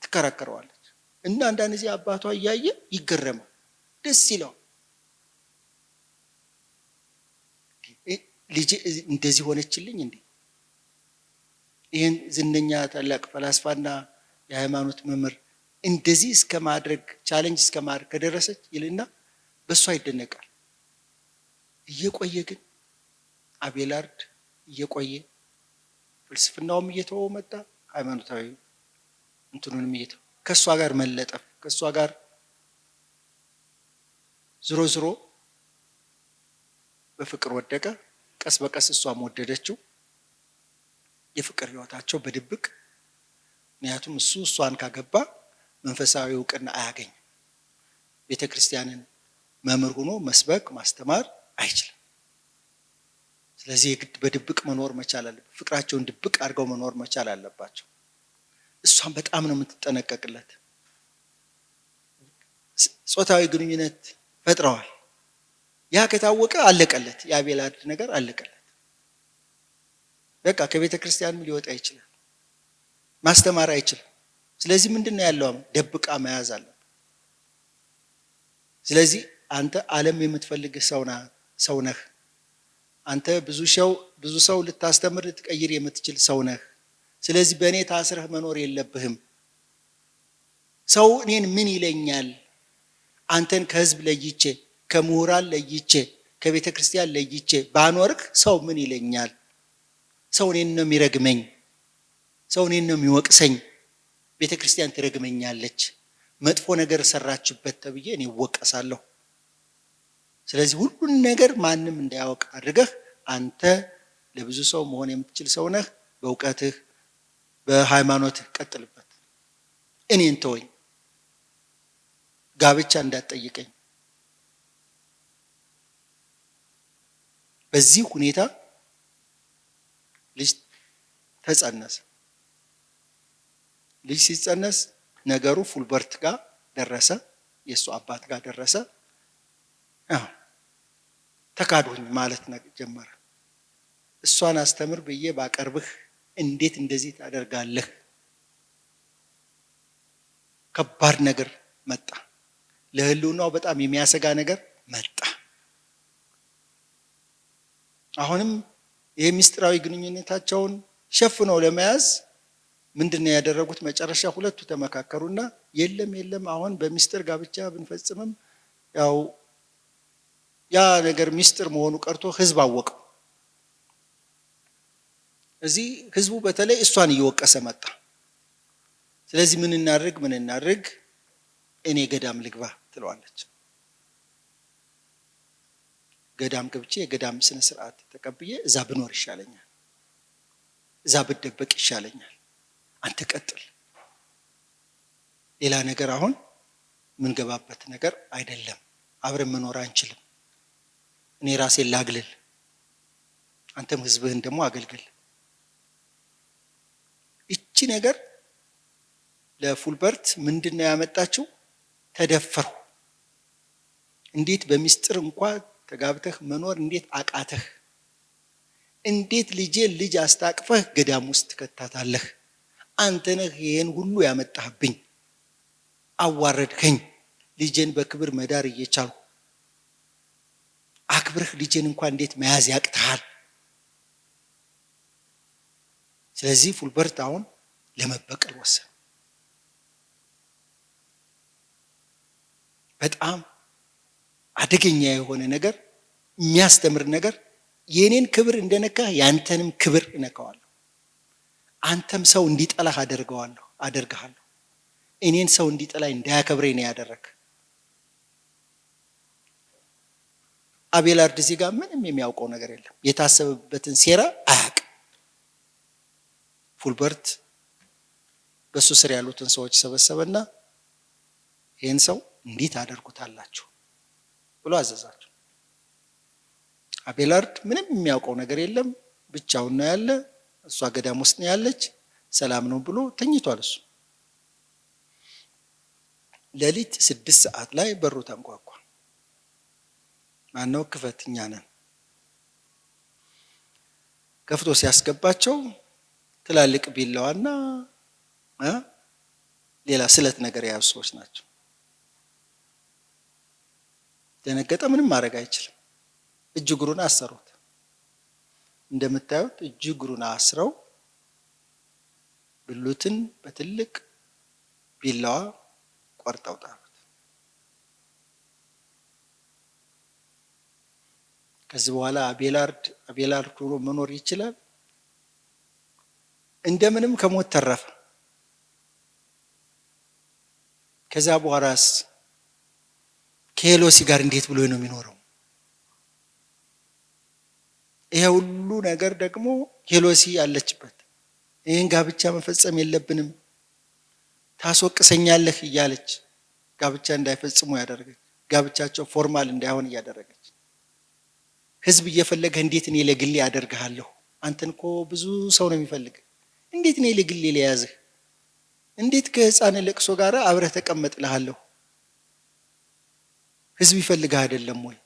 ትከራከረዋለች። እና አንዳንድ ጊዜ አባቷ እያየ ይገረማል፣ ደስ ይለዋል። ልጅ እንደዚህ ሆነችልኝ እንዴ? ይህን ዝነኛ ታላቅ ፈላስፋና የሃይማኖት መምህር እንደዚህ እስከ ማድረግ ቻሌንጅ እስከ ማድረግ ከደረሰች ይልና በሷ ይደነቃል። እየቆየ ግን አቤላርድ እየቆየ ፍልስፍናውም እየተወው መጣ፣ ሃይማኖታዊ እንትኑንም እየተወው ከሷ ጋር መለጠፍ፣ ከሷ ጋር ዝሮ በፍቅር ወደቀ። ቀስ በቀስ እሷም ወደደችው። የፍቅር ህይወታቸው በድብቅ፣ ምክንያቱም እሱ እሷን ካገባ መንፈሳዊ እውቅና አያገኝም። ቤተክርስቲያንን መምህር ሆኖ መስበክ ማስተማር አይችልም። ስለዚህ የግድ በድብቅ መኖር መቻል አለበት። ፍቅራቸውን ድብቅ አድርገው መኖር መቻል አለባቸው። እሷን በጣም ነው የምትጠነቀቅለት። ጾታዊ ግንኙነት ፈጥረዋል። ያ ከታወቀ አለቀለት፣ የአቤላርድ ነገር አለቀለት። በቃ ከቤተ ክርስቲያንም ሊወጣ ይችላል፣ ማስተማር አይችልም። ስለዚህ ምንድነው ያለው? ደብቃ መያዝ አለ። ስለዚህ አንተ ዓለም የምትፈልግ ሰው ነህ። አንተ ብዙ ሰው ልታስተምር ልትቀይር የምትችል ሰው ነህ። ስለዚህ በእኔ ታስረህ መኖር የለብህም። ሰው እኔን ምን ይለኛል? አንተን ከህዝብ ለይቼ፣ ከምሁራን ለይቼ፣ ከቤተ ክርስቲያን ለይቼ ባኖርክ ሰው ምን ይለኛል? ሰው እኔን ነው የሚረግመኝ፣ ሰው እኔን ነው የሚወቅሰኝ። ቤተ ክርስቲያን ትረግመኛለች፣ መጥፎ ነገር ሰራችበት ተብዬ እኔ እወቀሳለሁ። ስለዚህ ሁሉን ነገር ማንም እንዳያውቅ አድርገህ አንተ ለብዙ ሰው መሆን የምትችል ሰው ነህ። በእውቀትህ በሃይማኖትህ ቀጥልበት፣ እኔን ተወኝ፣ ጋብቻ እንዳትጠይቀኝ። በዚህ ሁኔታ ልጅ ተጸነሰ። ልጅ ሲጸነስ ነገሩ ፉልበርት ጋር ደረሰ፣ የእሱ አባት ጋር ደረሰ። ተካድሁኝ ማለት ጀመረ። እሷን አስተምር ብዬ ባቀርብህ እንዴት እንደዚህ ታደርጋለህ? ከባድ ነገር መጣ። ለህልውናው በጣም የሚያሰጋ ነገር መጣ። አሁንም የምስጢራዊ ግንኙነታቸውን ሸፍነው ለመያዝ ምንድነው ያደረጉት? መጨረሻ ሁለቱ ተመካከሩና የለም አሁን በምስጢር ጋብቻ ብንፈጽምም ያው ያ ነገር ምስጢር መሆኑ ቀርቶ ህዝብ አወቀው። እዚህ ህዝቡ በተለይ እሷን እየወቀሰ መጣ። ስለዚህ ምን እናድርግ? እኔ ገዳም ልግባ ትለዋለች። ገዳም ገብቼ የገዳም ስነ ስርዓት ተቀብዬ እዛ ብኖር ይሻለኛል፣ እዛ ብደበቅ ይሻለኛል። አንተ ቀጥል፣ ሌላ ነገር አሁን ምን ገባበት ነገር አይደለም። አብረን መኖር አንችልም። እኔ ራሴን ላግልል፣ አንተም ህዝብህን ደግሞ አገልግል። እቺ ነገር ለፉልበርት ምንድነው ያመጣችው? ተደፈርሁ፣ እንዴት በሚስጥር እንኳን ተጋብተህ መኖር እንዴት አቃተህ? እንዴት ልጅ አስታቅፈህ ገዳም ውስጥ ትከታታለህ? አንተ ነህ ይሄን ሁሉ ያመጣህብኝ፣ አዋረድከኝ፣ ልጄን በክብር መዳር እየቻልኩ አክብርህ ልጄን እንኳን እንዴት መያዝ ያቅተሃል? ስለዚህ ፉልበርት አሁን ለመበቀል ወሰነ። በጣም አደገኛ የሆነ ነገር፣ የሚያስተምር ነገር፣ የኔን ክብር እንደነካህ ያንተንም ክብር እነካዋለሁ፣ አንተም ሰው እንዲጠላህ አደርግሃለሁ፣ እኔን ሰው እንዲጠላኝ እንዳያከብረኝ ነው ያደረክ። አቤላርድ እዚህ ጋር ምንም የሚያውቀው ነገር የለም፣ የታሰበበትን ሴራ አያውቅም። ፉልበርት በሱ ስር ያሉትን ሰዎች ሰበሰበና ይህን ሰው እንዴት አደርጉታላችሁ ብሎ አዘዛቸው። አቤላርድ ምንም የሚያውቀው ነገር የለም፣ ብቻውን ነው ያለ፣ እሷ ገዳም ውስጥ ነው ያለች፣ ሰላም ነው ብሎ ተኝቷል። እሱ ሌሊት 6 ሰዓት ላይ በሩ ተንኳኳ። ማነው? ክፈት፣ እኛ ነን። ከፍቶ ሲያስገባቸው ትላልቅ ቢላዋና ሌላ ስለት ነገር የያዙ ሰዎች ናቸው። ደነገጠ። ምንም ማድረግ አይችልም። እጅ እግሩን አሰሩት። እንደምታዩት እጅ እግሩን አስረው ብልቱን በትልቅ ቢላዋ ቆርጠው ጣሉት። ከዚህ በኋላ አቤላርድ ሆኖ መኖር ይችላል? እንደምንም ከሞት ተረፈ። ከዛ በኋላስ ከሄሎሲ ጋር እንዴት ብሎ ነው የሚኖረው? ይሄ ሁሉ ነገር ደግሞ ሄሎሲ ያለችበት፣ ይህን ጋብቻ መፈጸም የለብንም ታስወቅሰኛለህ እያለች ጋብቻ እንዳይፈጽሙ ያደረገች፣ ጋብቻቸው ፎርማል እንዳይሆን እያደረገች፣ ህዝብ እየፈለገ እንዴት እኔ ለግሌ አደርግሃለሁ? አንተን እኮ ብዙ ሰው ነው የሚፈልግ፣ እንዴት እኔ ለግሌ ለያዝህ? እንዴት ከህፃን ለቅሶ ጋር አብረህ ተቀመጥልሃለሁ? ህዝብ ይፈልግህ አይደለም ወይ?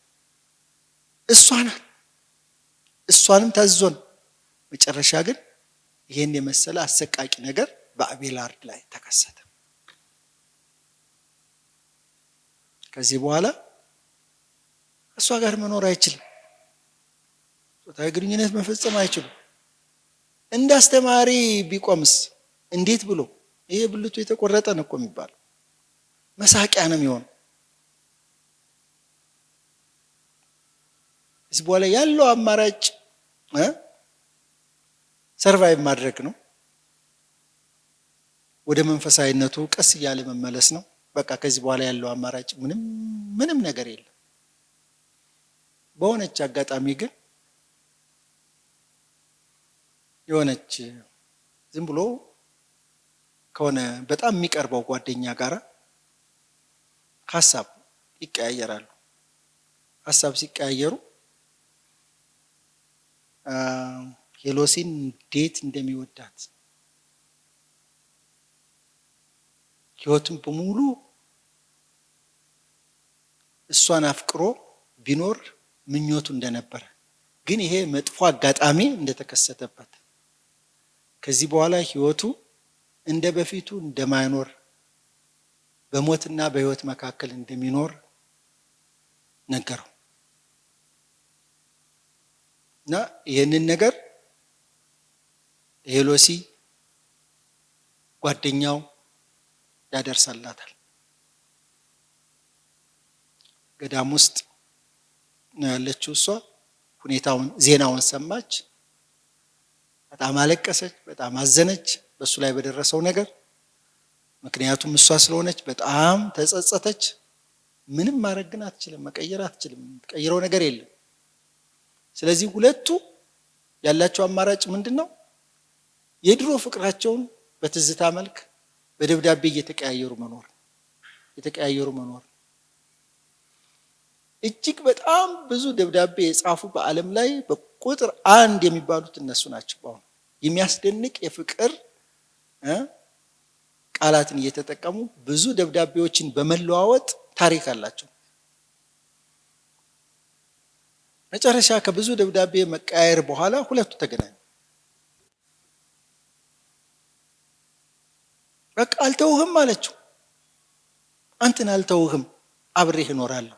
እሷንም ታዝዞን። መጨረሻ ግን ይሄን የመሰለ አሰቃቂ ነገር በአቤላርድ ላይ ተከሰተ። ከዚህ በኋላ እሷ ጋር መኖር አይችልም፣ ጾታዊ ግንኙነት መፈጸም አይችልም። እንደ አስተማሪ ቢቆምስ እንዴት ብሎ? ይሄ ብልቱ የተቆረጠ ነው እኮ የሚባለው፣ መሳቂያ ነው የሚሆነው። እዚህ በኋላ ያለው አማራጭ ሰርቫይቭ ማድረግ ነው፣ ወደ መንፈሳዊነቱ ቀስ እያለ መመለስ ነው። በቃ ከዚህ በኋላ ያለው አማራጭ ምንም ነገር የለም። በሆነች አጋጣሚ ግን የሆነች ዝም ብሎ ከሆነ በጣም የሚቀርበው ጓደኛ ጋር ሀሳብ ይቀያየራሉ። ሀሳብ ሲቀያየሩ ሄሎሲን እንዴት እንደሚወዳት፣ ህይወቱን በሙሉ እሷን አፍቅሮ ቢኖር ምኞቱ እንደነበረ፣ ግን ይሄ መጥፎ አጋጣሚ እንደተከሰተበት፣ ከዚህ በኋላ ህይወቱ እንደ በፊቱ እንደማይኖር፣ በሞትና በህይወት መካከል እንደሚኖር ነገረው እና ይህንን ነገር ሄሎሲ ጓደኛው ያደርሳላታል። ገዳም ውስጥ ነው ያለችው እሷ። ሁኔታውን ዜናውን ሰማች። በጣም አለቀሰች፣ በጣም አዘነች በሱ ላይ በደረሰው ነገር። ምክንያቱም እሷ ስለሆነች በጣም ተጸጸተች። ምንም ማድረግ ግን አትችልም፣ መቀየር አትችልም፣ ቀይረው ነገር የለም። ስለዚህ ሁለቱ ያላቸው አማራጭ ምንድነው? የድሮ ፍቅራቸውን በትዝታ መልክ በደብዳቤ እየተቀያየሩ መኖር። እጅግ በጣም ብዙ ደብዳቤ የጻፉ በዓለም ላይ በቁጥር 1 የሚባሉት እነሱ ናቸው። በአሁኑ የሚያስደንቅ የፍቅር ቃላትን እየተጠቀሙ ብዙ ደብዳቤዎችን በመለዋወጥ ታሪክ አላቸው። መጨረሻ ከብዙ ደብዳቤ መቀያየር በኋላ ሁለቱ ተገናኙ። በቃ አልተውህም አለችው። አንተን አልተውህም፣ አብሬህ እኖራለሁ።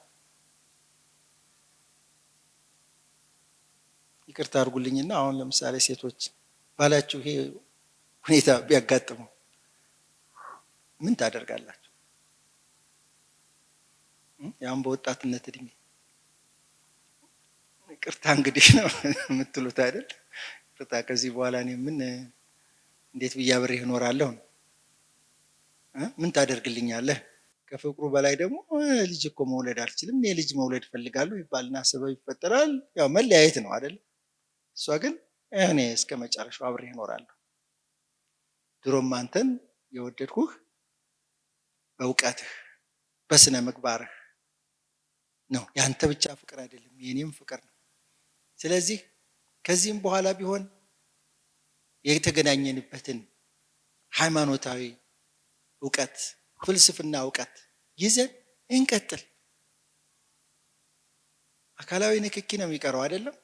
ይቅርታ አድርጉልኝና አሁን ለምሳሌ ሴቶች ባላችሁ ይሄ ሁኔታ ቢያጋጥመው ምን ታደርጋላችሁ? ያም በወጣትነት እድሜ ይቅርታ እንግዲህ ነው የምትሉት አይደል? ይቅርታ ከዚህ በኋላ እኔ እንዴት ብዬ አብሬህ እኖራለሁ? ምን ታደርግልኛለህ? ከፍቅሩ በላይ ደግሞ ልጅ እኮ መውለድ አልችልም፣ እኔ ልጅ መውለድ እፈልጋለሁ ይባልና ሰበብ ይፈጠራል። ያው መለያየት ነው አይደል? እሷ ግን እኔ እስከ መጨረሻው አብሬህ እኖራለሁ፣ ድሮም አንተን የወደድኩህ በእውቀትህ በስነ ምግባርህ ነው። ያንተ ብቻ ፍቅር አይደለም የኔም ፍቅር ነው። ስለዚህ ከዚህም በኋላ ቢሆን የተገናኘንበትን ሃይማኖታዊ እውቀት፣ ፍልስፍና እውቀት ይዘን እንቀጥል። አካላዊ ንክኪ ነው የሚቀረው አይደለም?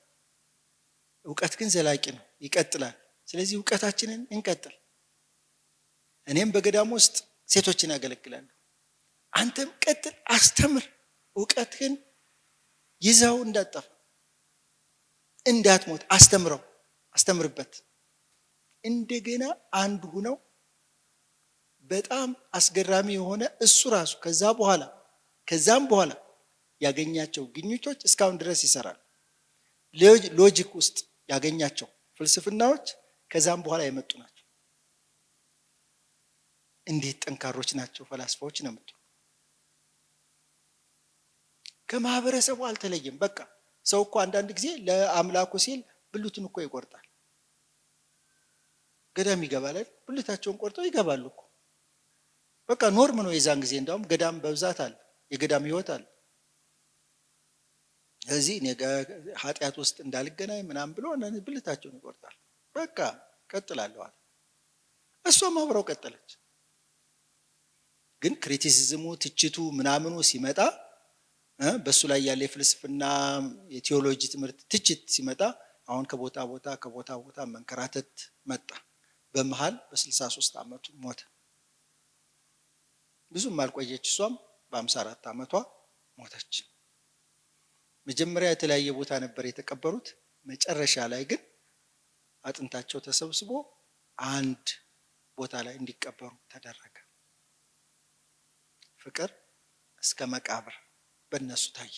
እውቀት ግን ዘላቂ ነው፣ ይቀጥላል። ስለዚህ እውቀታችንን እንቀጥል። እኔም በገዳም ውስጥ ሴቶችን አገለግላለሁ። አንተም ቀጥል፣ አስተምር። እውቀትህን ይዘው እንዳጠፋ እንዳትሞት አስተምረው፣ አስተምርበት። እንደገና አንድ ሁነው በጣም አስገራሚ የሆነ እሱ ራሱ ከዛም በኋላ ያገኛቸው ግኝቶች እስካሁን ድረስ ይሰራል። ሎጂክ ውስጥ ያገኛቸው ፍልስፍናዎች ከዛም በኋላ የመጡ ናቸው። እንዴት ጠንካሮች ናቸው ፈላስፋዎች ነው የምትሉ። ከማህበረሰቡ አልተለየም። በቃ ሰው እኮ አንዳንድ ጊዜ ለአምላኩ ሲል ብልቱን እኮ ይቆርጣል። ገዳም ይገባል፣ ብልታቸውን ቆርጠው ይገባሉ እኮ። በቃ ኖርም ነው የዛን ጊዜ። እንዳውም ገዳም በብዛት አለ፣ የገዳም ህይወት አለ። ስለዚህ ኃጢአት ውስጥ እንዳልገናኝ ምናምን ብሎ ብልታቸውን ይቆርጣል። በቃ ቀጥላለሁ አለ። እሷም አብረው ቀጠለች። ግን ክሪቲሲዝሙ፣ ትችቱ ምናምኑ ሲመጣ በሱ ላይ ያለ የፍልስፍና የቴዎሎጂ ትምህርት ትችት ሲመጣ አሁን ከቦታ ቦታ መንከራተት መጣ። በመሃል በ63 ዓመቱ ሞተ። ብዙም አልቆየች፣ እሷም በ54 ዓመቷ ሞተች። መጀመሪያ የተለያየ ቦታ ነበር የተቀበሩት። መጨረሻ ላይ ግን አጥንታቸው ተሰብስቦ አንድ ቦታ ላይ እንዲቀበሩ ተደረገ። ፍቅር እስከ መቃብር በእነሱ ታየ።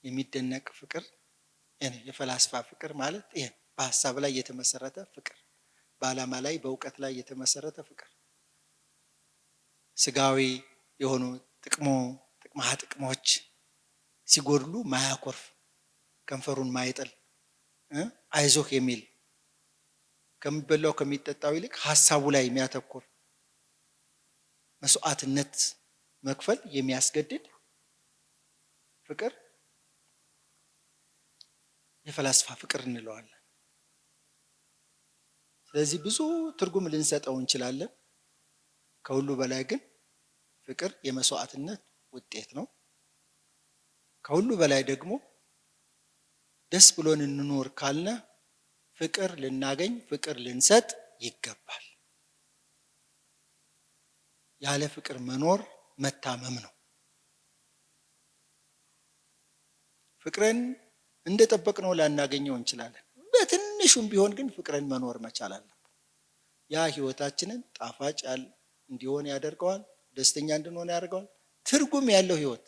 የሚደነቅ ፍቅር፣ የፈላስፋ ፍቅር ማለት ይሄ በሀሳብ ላይ የተመሰረተ ፍቅር፣ በዓላማ ላይ በእውቀት ላይ የተመሰረተ ፍቅር፣ ስጋዊ የሆኑ ጥቅሞች ሲጎድሉ ማያኮርፍ፣ ከንፈሩን ማይጥል፣ አይዞህ የሚል፣ ከሚበላው ከሚጠጣው ይልቅ ሀሳቡ ላይ የሚያተኩር፣ መስዋዕትነት መክፈል የሚያስገድድ ፍቅር የፈላስፋ ፍቅር እንለዋለን። ስለዚህ ብዙ ትርጉም ልንሰጠው እንችላለን። ከሁሉ በላይ ግን ፍቅር የመስዋዕትነት ውጤት ነው። ከሁሉ በላይ ደግሞ ደስ ብሎን እንኖር ካልነ ፍቅር ልናገኝ፣ ፍቅር ልንሰጥ ይገባል። ያለ ፍቅር መኖር መታመም ነው። ፍቅርን እንደጠበቅነው ላናገኘው እንችላለን። በትንሹም ቢሆን ግን ፍቅርን መኖር መቻል አለብን። ያ ህይወታችንን ጣፋጭ እንዲሆን ያደርገዋል፣ ደስተኛ እንድንሆን ያደርገዋል፣ ትርጉም ያለው ህይወት።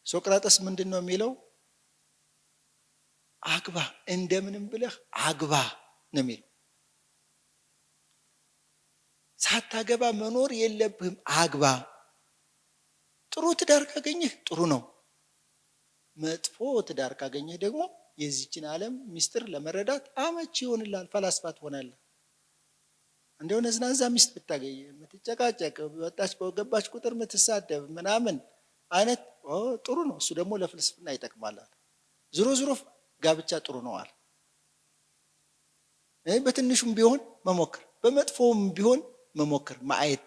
ሶቅራጠስ ምንድን ነው የሚለው? አግባ፣ እንደምንም ብለህ አግባ ነው የሚለው። ሳታገባ መኖር የለብህም፣ አግባ። ጥሩ ትዳር ካገኘህ ጥሩ ነው። መጥፎ ትዳር ካገኘህ ደግሞ የዚችን ዓለም ሚስጥር ለመረዳት አመቺ ይሆንልሃል፣ ፈላስፋ ትሆናለህ። እንደው ነዝናዛ ሚስት ብታገኝ የምትጨቃጨቅ፣ ወጣች በገባች ቁጥር የምትሳደብ ምናምን አይነት ጥሩ ነው። እሱ ደግሞ ለፍልስፍና ይጠቅማል። ዞሮ ጋብቻ ጥሩ ነው አለ። በትንሹም ቢሆን መሞከር፣ በመጥፎም ቢሆን መሞከር፣ ማየት።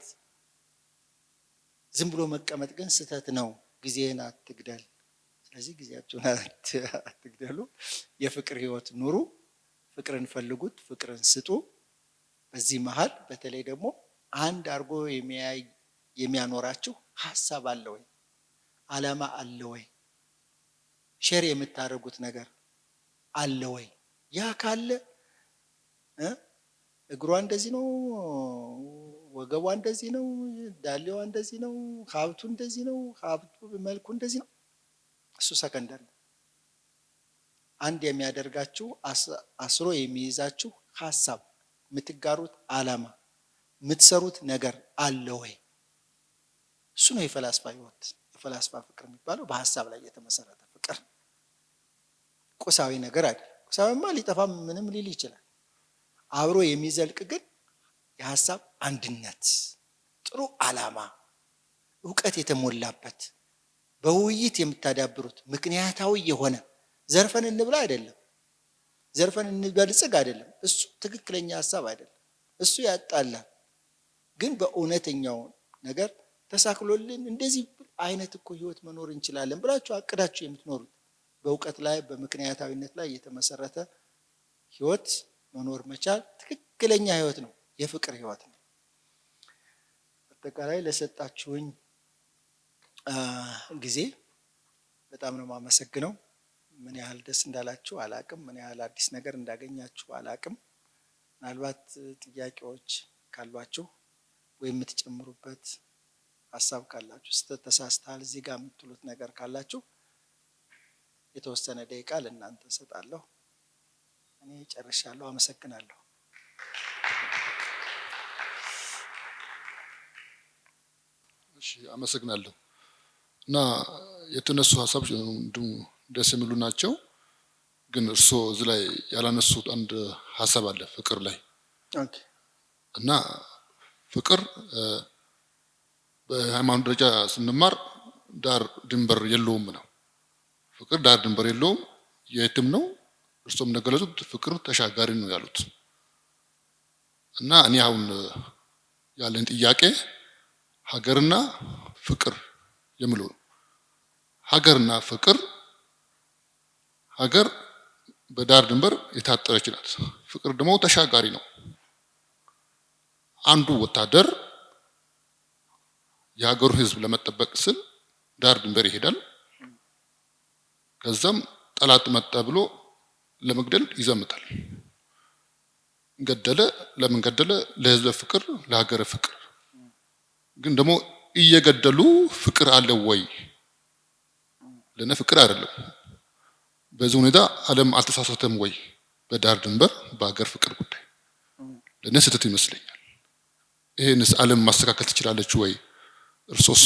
ዝም ብሎ መቀመጥ ግን ስህተት ነው። ጊዜህን አትግደል። ስለዚህ ጊዜያችሁን አትግደሉ። የፍቅር ህይወት ኑሩ። ፍቅርን ፈልጉት፣ ፍቅርን ስጡ። በዚህ መሃል በተለይ ደግሞ አንድ አርጎ የሚያኖራችሁ ሐሳብ አለ ወይ? ዓላማ አለ ወይ? ሼር የምታደርጉት ነገር አለ ወይ? ያ ካለ እግሯ እንደዚህ ነው፣ ወገቧ እንደዚህ ነው፣ ዳሌዋ እንደዚህ ነው፣ ሀብቱ እንደዚህ ነው፣ ሀብቱ መልኩ እንደዚህ ነው፣ እሱ ሰከንደሪ። አንድ የሚያደርጋችሁ አስሮ የሚይዛችሁ ሐሳብ፣ የምትጋሩት ዓላማ፣ የምትሰሩት ነገር አለ ወይ? እሱ ነው የፈላስፋ ህይወት። የፈላስፋ ፍቅር የሚባለው በሐሳብ ላይ የተመሰረተ ፍቅር፣ ቁሳዊ ነገር አይደለም። ቁሳዊማ ሊጠፋ ምንም ሊል ይችላል። አብሮ የሚዘልቅ ግን የሐሳብ አንድነት፣ ጥሩ ዓላማ፣ ዕውቀት የተሞላበት በውይይት የምታዳብሩት ምክንያታዊ የሆነ ዘርፈን እንብላ አይደለም፣ ዘርፈን እንበልጽግ አይደለም። እሱ ትክክለኛ ሐሳብ አይደለም። እሱ ያጣላል። ግን በእውነተኛው ነገር ተሳክሎልን እንደዚህ አይነት እኮ ህይወት መኖር እንችላለን ብላችሁ አቅዳችሁ የምትኖሩት በእውቀት ላይ በምክንያታዊነት ላይ የተመሰረተ ህይወት መኖር መቻል ትክክለኛ ህይወት ነው፣ የፍቅር ህይወት ነው። አጠቃላይ ለሰጣችሁኝ ጊዜ በጣም ነው የማመሰግነው። ምን ያህል ደስ እንዳላችሁ አላቅም፣ ምን ያህል አዲስ ነገር እንዳገኛችሁ አላቅም። ምናልባት ጥያቄዎች ካሏችሁ ወይም የምትጨምሩበት ሐሳብ ካላችሁ፣ ተሳስተሃል እዚህ ጋር የምትሉት ነገር ካላችሁ የተወሰነ ደቂቃ ለእናንተ እሰጣለሁ። እኔ ጨርሻለሁ። አመሰግናለሁ። እሺ፣ አመሰግናለሁ። እና የተነሱ ሐሳቦች ደስ የሚሉ ናቸው። ግን እርስዎ እዚህ ላይ ያላነሱት አንድ ሐሳብ አለ ፍቅር ላይ። ኦኬ። እና ፍቅር በሃይማኖት ደረጃ ስንማር ዳር ድንበር የለውም ነው። ፍቅር ዳር ድንበር የለውም፣ የትም ነው። እርስዎም እንደገለጹት ፍቅር ተሻጋሪ ነው ያሉት። እና እኔ አሁን ያለኝ ጥያቄ ሀገርና ፍቅር የሚለው ነው። ሀገርና ፍቅር፣ ሀገር በዳር ድንበር የታጠረች ናት። ፍቅር ደግሞ ተሻጋሪ ነው። አንዱ ወታደር የሀገሩ ሕዝብ ለመጠበቅ ስል ዳር ድንበር ይሄዳል። ከዛም ጠላት መጣ ብሎ ለመግደል ይዘምታል። ገደለ። ለምን ገደለ? ለሕዝብ ፍቅር፣ ለሀገር ፍቅር። ግን ደግሞ እየገደሉ ፍቅር አለ ወይ? ለነ ፍቅር አይደለም። በዚህ ሁኔታ ዓለም አልተሳሳተም ወይ? በዳር ድንበር በሀገር ፍቅር ጉዳይ ለነ ስህተት ይመስለኛል። ይሄንስ ዓለም ማስተካከል ትችላለች ወይ? እርሶስ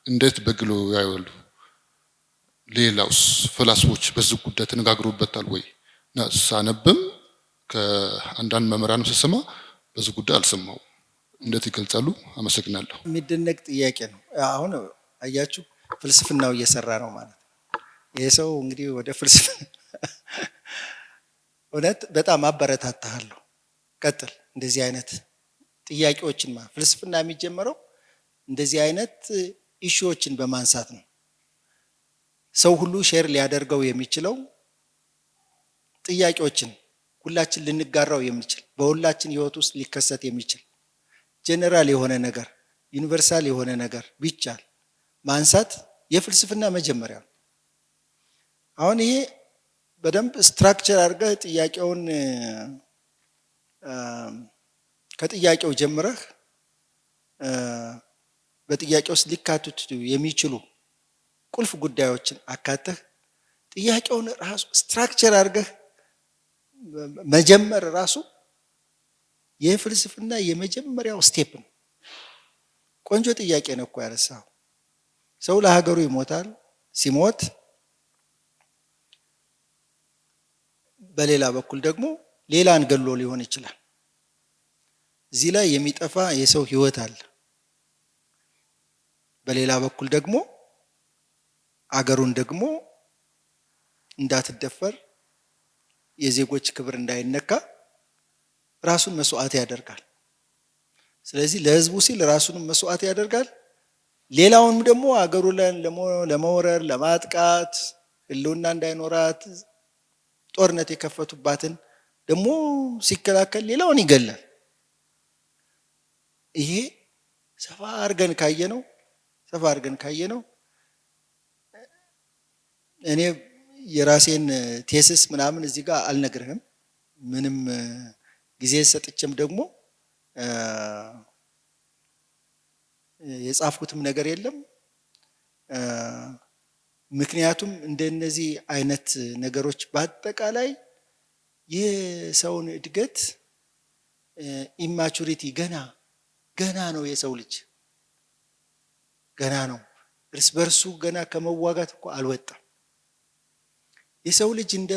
እንዴት በግሎ ያያሉ? ሌላውስ ፈላስፎች በዚህ ጉዳይ ተነጋግሮበታል ወይ? እና ሳነብም ከአንዳንድ መምህራን ስሰማ በዚህ ጉዳይ አልሰማው። እንዴት ይገልጻሉ? አመሰግናለሁ። የሚደነቅ ጥያቄ ነው። አሁን አያችሁ ፍልስፍናው እየሰራ ነው ማለት ነው። ይሄ ሰው እንግዲህ ወደ ፍልስፍና እውነት በጣም አበረታታለሁ። ቀጥል። እንደዚህ አይነት ጥያቄዎችን ፍልስፍና የሚጀምረው እንደዚህ አይነት ኢሹዎችን በማንሳት ነው። ሰው ሁሉ ሼር ሊያደርገው የሚችለው ጥያቄዎችን ሁላችን ልንጋራው የሚችል በሁላችን ህይወት ውስጥ ሊከሰት የሚችል ጀነራል የሆነ ነገር ዩኒቨርሳል የሆነ ነገር ቢቻል ማንሳት የፍልስፍና መጀመሪያ ነው። አሁን ይሄ በደንብ ስትራክቸር አድርገህ ጥያቄውን ከጥያቄው ጀምረህ በጥያቄው ውስጥ ሊካተቱ የሚችሉ ቁልፍ ጉዳዮችን አካተህ ጥያቄውን ራሱ ስትራክቸር አድርገህ መጀመር ራሱ የፍልስፍና የመጀመሪያው ስቴፕ ነው። ቆንጆ ጥያቄ ነው እኮ ያነሳው። ሰው ለሀገሩ ይሞታል። ሲሞት በሌላ በኩል ደግሞ ሌላን ገሎ ሊሆን ይችላል። እዚህ ላይ የሚጠፋ የሰው ህይወት አለ። በሌላ በኩል ደግሞ አገሩን ደግሞ እንዳትደፈር የዜጎች ክብር እንዳይነካ ራሱን መስዋዕት ያደርጋል። ስለዚህ ለህዝቡ ሲል ራሱን መስዋዕት ያደርጋል። ሌላውንም ደግሞ አገሩን ለመወረር ለማጥቃት ህልውና እንዳይኖራት ጦርነት የከፈቱባትን ደግሞ ሲከላከል ሌላውን ይገላል። ይሄ ሰፋ አድርገን ካየነው እኔ የራሴን ቴሲስ ምናምን እዚህ ጋር አልነግርህም። ምንም ጊዜ ሰጥቼም ደግሞ የጻፍኩትም ነገር የለም። ምክንያቱም እንደነዚህ አይነት ነገሮች በአጠቃላይ የሰውን እድገት ኢማቹሪቲ ገና ነው። የሰው ልጅ ገና ነው። እርስ በርሱ ገና ከመዋጋት እኮ አልወጣም። የሰው ልጅ እንደ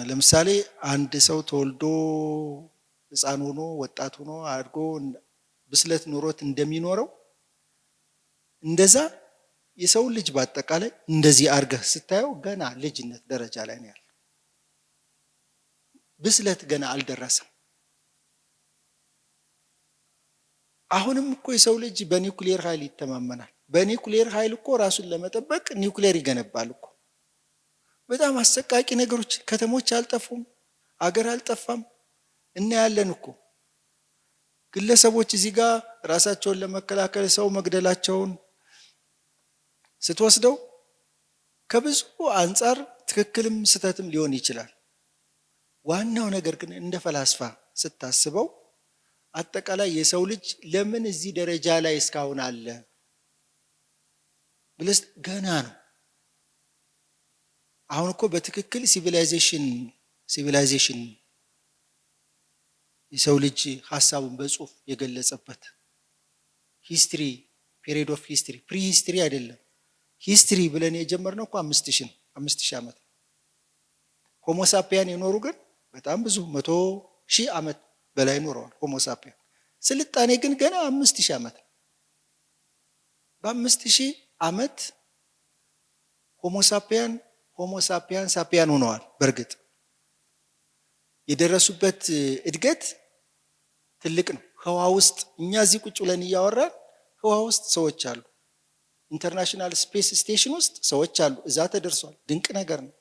ለምሳሌ አንድ ሰው ተወልዶ ሕፃን ሆኖ ወጣት ሆኖ አድጎ ብስለት ኑሮት እንደሚኖረው እንደዛ የሰው ልጅ በአጠቃላይ እንደዚህ አድርገህ ስታየው ገና ልጅነት ደረጃ ላይ ነው ያለው። ብስለት ገና አልደረሰም። አሁንም እኮ የሰው ልጅ በኒውክሌር ኃይል ይተማመናል። በኒውክሌር ኃይል እኮ ራሱን ለመጠበቅ ኒውክሌር ይገነባል እኮ። በጣም አሰቃቂ ነገሮች፣ ከተሞች አልጠፉም፣ አገር አልጠፋም። እናያለን እኮ ግለሰቦች እዚህ ጋር ራሳቸውን ለመከላከል ሰው መግደላቸውን ስትወስደው ከብዙ አንጻር ትክክልም ስተትም ሊሆን ይችላል። ዋናው ነገር ግን እንደ ፈላስፋ ስታስበው አጠቃላይ የሰው ልጅ ለምን እዚህ ደረጃ ላይ እስካሁን አለ ብለስ ገና ነው። አሁን እኮ በትክክል ሲቪላይዜሽን የሰው ልጅ ሐሳቡን በጽሁፍ የገለጸበት ሂስትሪ ፔሪድ ኦፍ ሂስትሪ ፕሪ ሂስትሪ አይደለም። ሂስትሪ ብለን የጀመርነው እኮ 5000 ዓመት። ሆሞሳፒያን የኖሩ ግን በጣም ብዙ 100,000 ዓመት በላይ ኖረዋል ሆሞሳፒያን። ስልጣኔ ግን ገና 5000 ዓመት። በ5000 ዓመት ሆሞሳፒያን ሳፒያን ሆነዋል። በእርግጥ የደረሱበት እድገት ትልቅ ነው። ህዋ ውስጥ እኛ እዚህ ቁጭ ብለን እያወራን ህዋ ውስጥ ሰዎች አሉ። ኢንተርናሽናል ስፔስ ስቴሽን ውስጥ ሰዎች አሉ። እዛ ተደርሷል። ድንቅ ነገር ነው።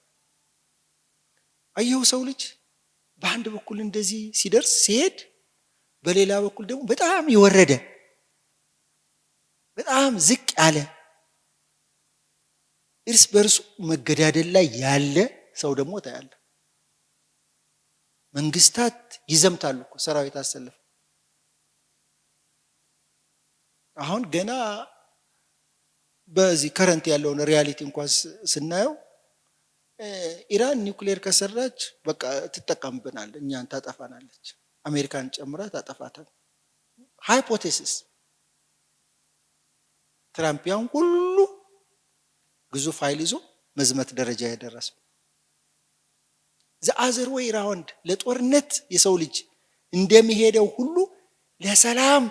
አየው ሰው ልጅ በአንድ በኩል እንደዚህ ሲደርስ ሲሄድ፣ በሌላ በኩል ደግሞ በጣም የወረደ በጣም ዝቅ ያለ እርስ በርሱ መገዳደል ላይ ያለ ሰው ደግሞ ታያለ። መንግስታት ይዘምታሉ እኮ ሰራዊት አሰልፈው። አሁን ገና በዚህ ከረንት ያለውን ሪያሊቲ እንኳን ስናየው ኢራን ኒውክሌር ከሰራች በቃ ትጠቀምብናል፣ እኛን ታጠፋናለች፣ አሜሪካን ጨምራ ታጠፋታል። ሃይፖቴሲስ ትራምፕ ያን ሁሉ ግዙፍ ኃይል ይዞ መዝመት ደረጃ ያደረሰው ዘአዘር ወይ ራውንድ ለጦርነት የሰው ልጅ እንደሚሄደው ሁሉ ለሰላም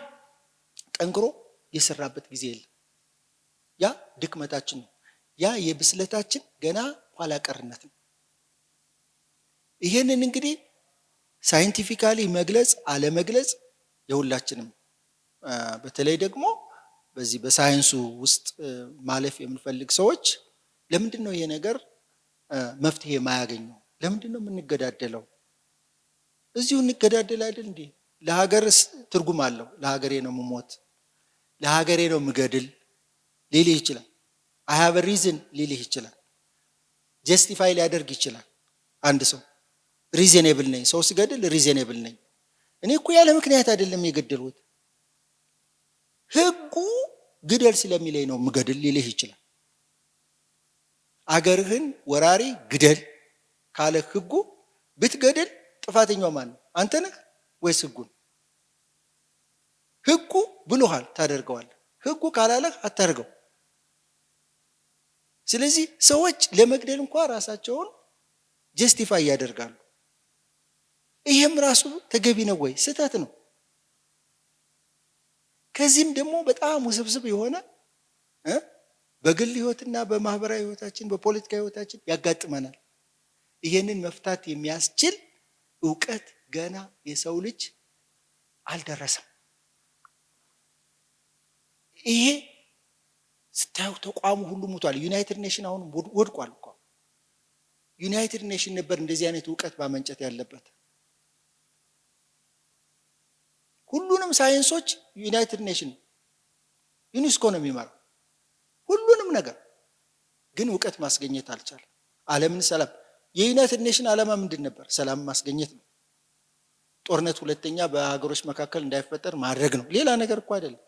ጠንክሮ የሰራበት ጊዜ የለም። ያ ድክመታችን ነው። ያ የብስለታችን ገና ኋላ ቀርነት ነው። ይሄንን እንግዲህ ሳይንቲፊካሊ መግለጽ አለመግለጽ የሁላችንም በተለይ ደግሞ በዚህ በሳይንሱ ውስጥ ማለፍ የምንፈልግ ሰዎች ለምንድን ነው ይሄ ነገር መፍትሄ የማያገኘው? ለምንድን ነው የምንገዳደለው? እዚሁ እንገዳደል አይደል እንዴ? ለሀገር ትርጉም አለው። ለሀገሬ ነው የምሞት፣ ለሀገሬ ነው የምገድል ሊልህ ይችላል። አይ ሃቭ አ ሪዝን ሊልህ ይችላል። ጀስቲፋይ ሊያደርግ ይችላል። አንድ ሰው ሪዝኔብል ነኝ፣ ሰው ሲገድል ሪዝኔብል ነኝ፣ እኔ እኮ ያለ ምክንያት አይደለም የገደልሁት፣ ህጉ ግደል ስለሚለኝ ነው የምገድል ሊልህ ይችላል። አገርህን ወራሪ ግደል ካለ ህጉ ብትገድል ጥፋተኛው ማን ነው? አንተ ነህ ወይስ ህጉ ነው? ህጉ ብሎሃል ታደርገዋለህ፣ ህጉ ካላለህ አታደርገው። ስለዚህ ሰዎች ለመግደል እንኳን ራሳቸውን ጀስቲፋይ ያደርጋሉ። ይሄም ራሱ ተገቢ ነው ወይ? ስህተት ነው። ከዚህም ደግሞ በጣም ውስብስብ የሆነ በግል ህይወትና በማህበራዊ ህይወታችን በፖለቲካ ህይወታችን ያጋጥመናል። ይሄንን መፍታት የሚያስችል ዕውቀት ገና የሰው ልጅ አልደረሰም። ይሄ ስታዩ ተቋሙ ሁሉ ሞቷል። ዩናይትድ ኔሽን አሁን ወድቋል እኮ። ዩናይትድ ኔሽን ነበር እንደዚህ አይነት ዕውቀት ማመንጨት ያለበት። ሁሉንም ሳይንሶች ዩናይትድ ኔሽን ዩኒስኮ ነው የሚመራው ሁሉንም ነገር። ግን እውቀት ማስገኘት አልቻለም። ዓለምን ሰላም የዩናይትድ ኔሽን ዓላማ ምንድን ነበር? ሰላም ማስገኘት ነው። ጦርነት ሁለተኛ በሀገሮች መካከል እንዳይፈጠር ማድረግ ነው። ሌላ ነገር እኮ አይደለም።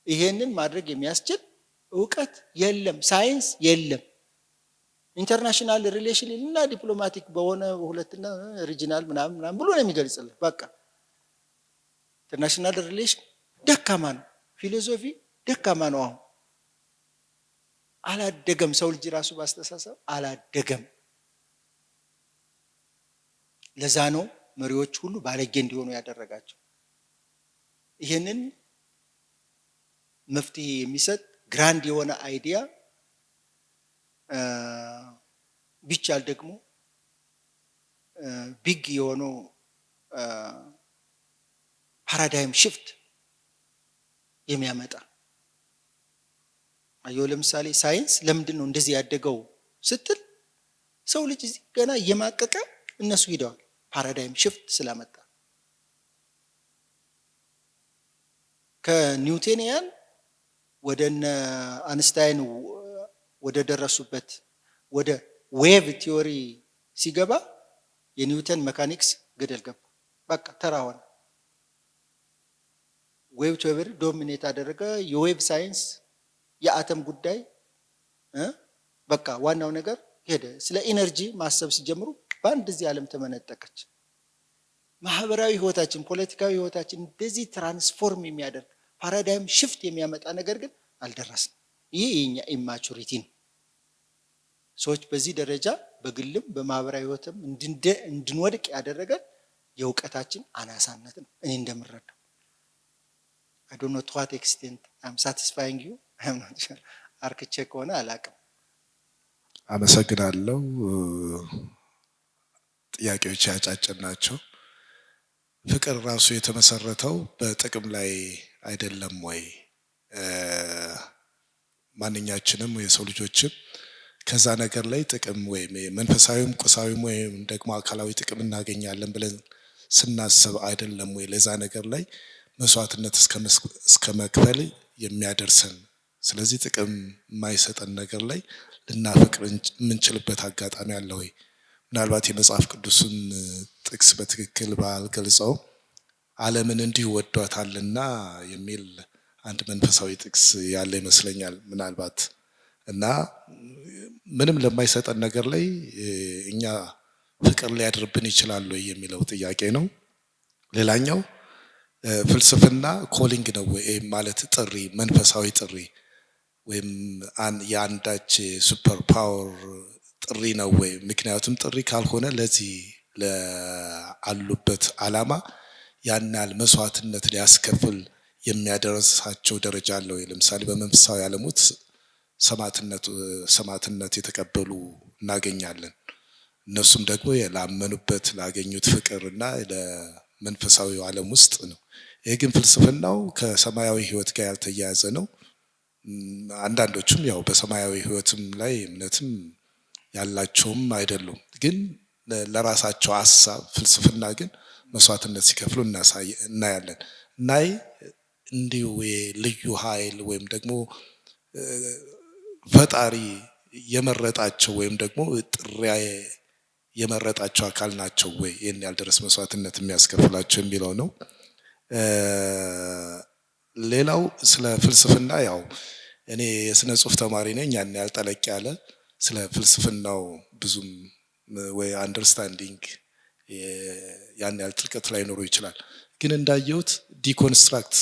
ይሄንን ማድረግ የሚያስችል እውቀት የለም፣ ሳይንስ የለም። ኢንተርናሽናል ሪሌሽን እና ዲፕሎማቲክ በሆነ ሁለትና ሪጂናል ምናምን ብሎ ነው የሚገልጽልህ። በቃ ኢንተርናሽናል ሪሌሽን ደካማ ነው፣ ፊሎሶፊ ደካማ ነው። አሁን አላደገም። ሰው ልጅ ራሱ ባስተሳሰብ አላደገም። ለዛ ነው መሪዎች ሁሉ ባለጌ እንዲሆኑ ያደረጋቸው። ይሄንን መፍትሄ የሚሰጥ ግራንድ የሆነ አይዲያ ቢቻል ደግሞ ቢግ የሆነው ፓራዳይም ሽፍት የሚያመጣ አየው። ለምሳሌ ሳይንስ ለምንድን ነው እንደዚህ ያደገው ስትል ሰው ልጅ ገና እየማቀቀ እነሱ ሄደዋል። ፓራዳይም ሽፍት ስላመጣ ከኒውተኒያን ወደ አንስታይን ወደ ደረሱበት ወደ ዌቭ ቲዮሪ ሲገባ የኒውተን ሜካኒክስ ገደል ገባ። በቃ ተራ ሆነ። ዌቭ ቲዮሪ ዶሚኔት አደረገ። የዌቭ ሳይንስ የአተም ጉዳይ በቃ ዋናው ነገር ሄደ። ስለ ኢነርጂ ማሰብ ሲጀምሩ በአንድ እዚህ ዓለም ተመነጠቀች። ማህበራዊ ህይወታችን፣ ፖለቲካዊ ህይወታችን እንደዚህ ትራንስፎርም የሚያደርግ ፓራዳይም ሽፍት የሚያመጣ ነገር ግን አልደረስንም። ይህ የኛ ኢማቹሪቲ ነው። ሰዎች በዚህ ደረጃ በግልም በማህበራዊ ህይወትም እንድንወድቅ ያደረገ የእውቀታችን አናሳነት ነው። እኔ እንደምረዳው I don't know to what extent I'm satisfying you. I'm not sure. አርክቼ ከሆነ አላውቅም። አመሰግናለሁ። ጥያቄዎች ያጫጭር ናቸው። ፍቅር ራሱ የተመሰረተው በጥቅም ላይ አይደለም ወይ? ማንኛችንም የሰው ልጆችም ከዛ ነገር ላይ ጥቅም ወይም መንፈሳዊም ቁሳዊም ወይም ደግሞ አካላዊ ጥቅም እናገኛለን ብለን ስናስብ አይደለም ወይ ለዛ ነገር ላይ መስዋዕትነት እስከ መክፈል የሚያደርሰን? ስለዚህ ጥቅም የማይሰጠን ነገር ላይ ልናፈቅር የምንችልበት አጋጣሚ አለ ወይ? ምናልባት የመጽሐፍ ቅዱስን ጥቅስ በትክክል ባልገልጸው ዓለምን እንዲሁ ወዷታልና የሚል አንድ መንፈሳዊ ጥቅስ ያለ ይመስለኛል ምናልባት። እና ምንም ለማይሰጠን ነገር ላይ እኛ ፍቅር ሊያድርብን ይችላል ወይ የሚለው ጥያቄ ነው። ሌላኛው ፍልስፍና ኮሊንግ ነው ወይ ማለት ጥሪ፣ መንፈሳዊ ጥሪ ወይም የአንዳች ሱፐር ፓወር ጥሪ ነው ወይ? ምክንያቱም ጥሪ ካልሆነ ለዚህ ለአሉበት ዓላማ ያን ያህል መስዋዕትነት ሊያስከፍል የሚያደርሳቸው ደረጃ አለ ወይ? ለምሳሌ በመንፈሳዊ ዓለም ውስጥ ሰማዕትነት የተቀበሉ እናገኛለን። እነሱም ደግሞ ላመኑበት ላገኙት ፍቅርና ለመንፈሳዊ ዓለም ውስጥ ነው። ይህ ግን ፍልስፍናው ከሰማያዊ ህይወት ጋር ያልተያያዘ ነው። አንዳንዶቹም ያው በሰማያዊ ህይወትም ላይ እምነትም ያላቸውም አይደሉም። ግን ለራሳቸው ሐሳብ ፍልስፍና ግን መስዋዕትነት ሲከፍሉ እናያለን። ናይ እንዲሁ ልዩ ኃይል ወይም ደግሞ ፈጣሪ የመረጣቸው ወይም ደግሞ ጥሪ የመረጣቸው አካል ናቸው ወይ ይህን ያህል ድረስ መስዋዕትነት የሚያስከፍላቸው የሚለው ነው። ሌላው ስለ ፍልስፍና ያው እኔ የስነ ጽሁፍ ተማሪ ነኝ። ያን ያህል ጠለቅ ያለ ስለ ፍልስፍናው ብዙም ወይ አንደርስታንዲንግ ያን ያህል ጥልቀት ላይኖሩ ይችላል። ግን እንዳየሁት ዲኮንስትራክት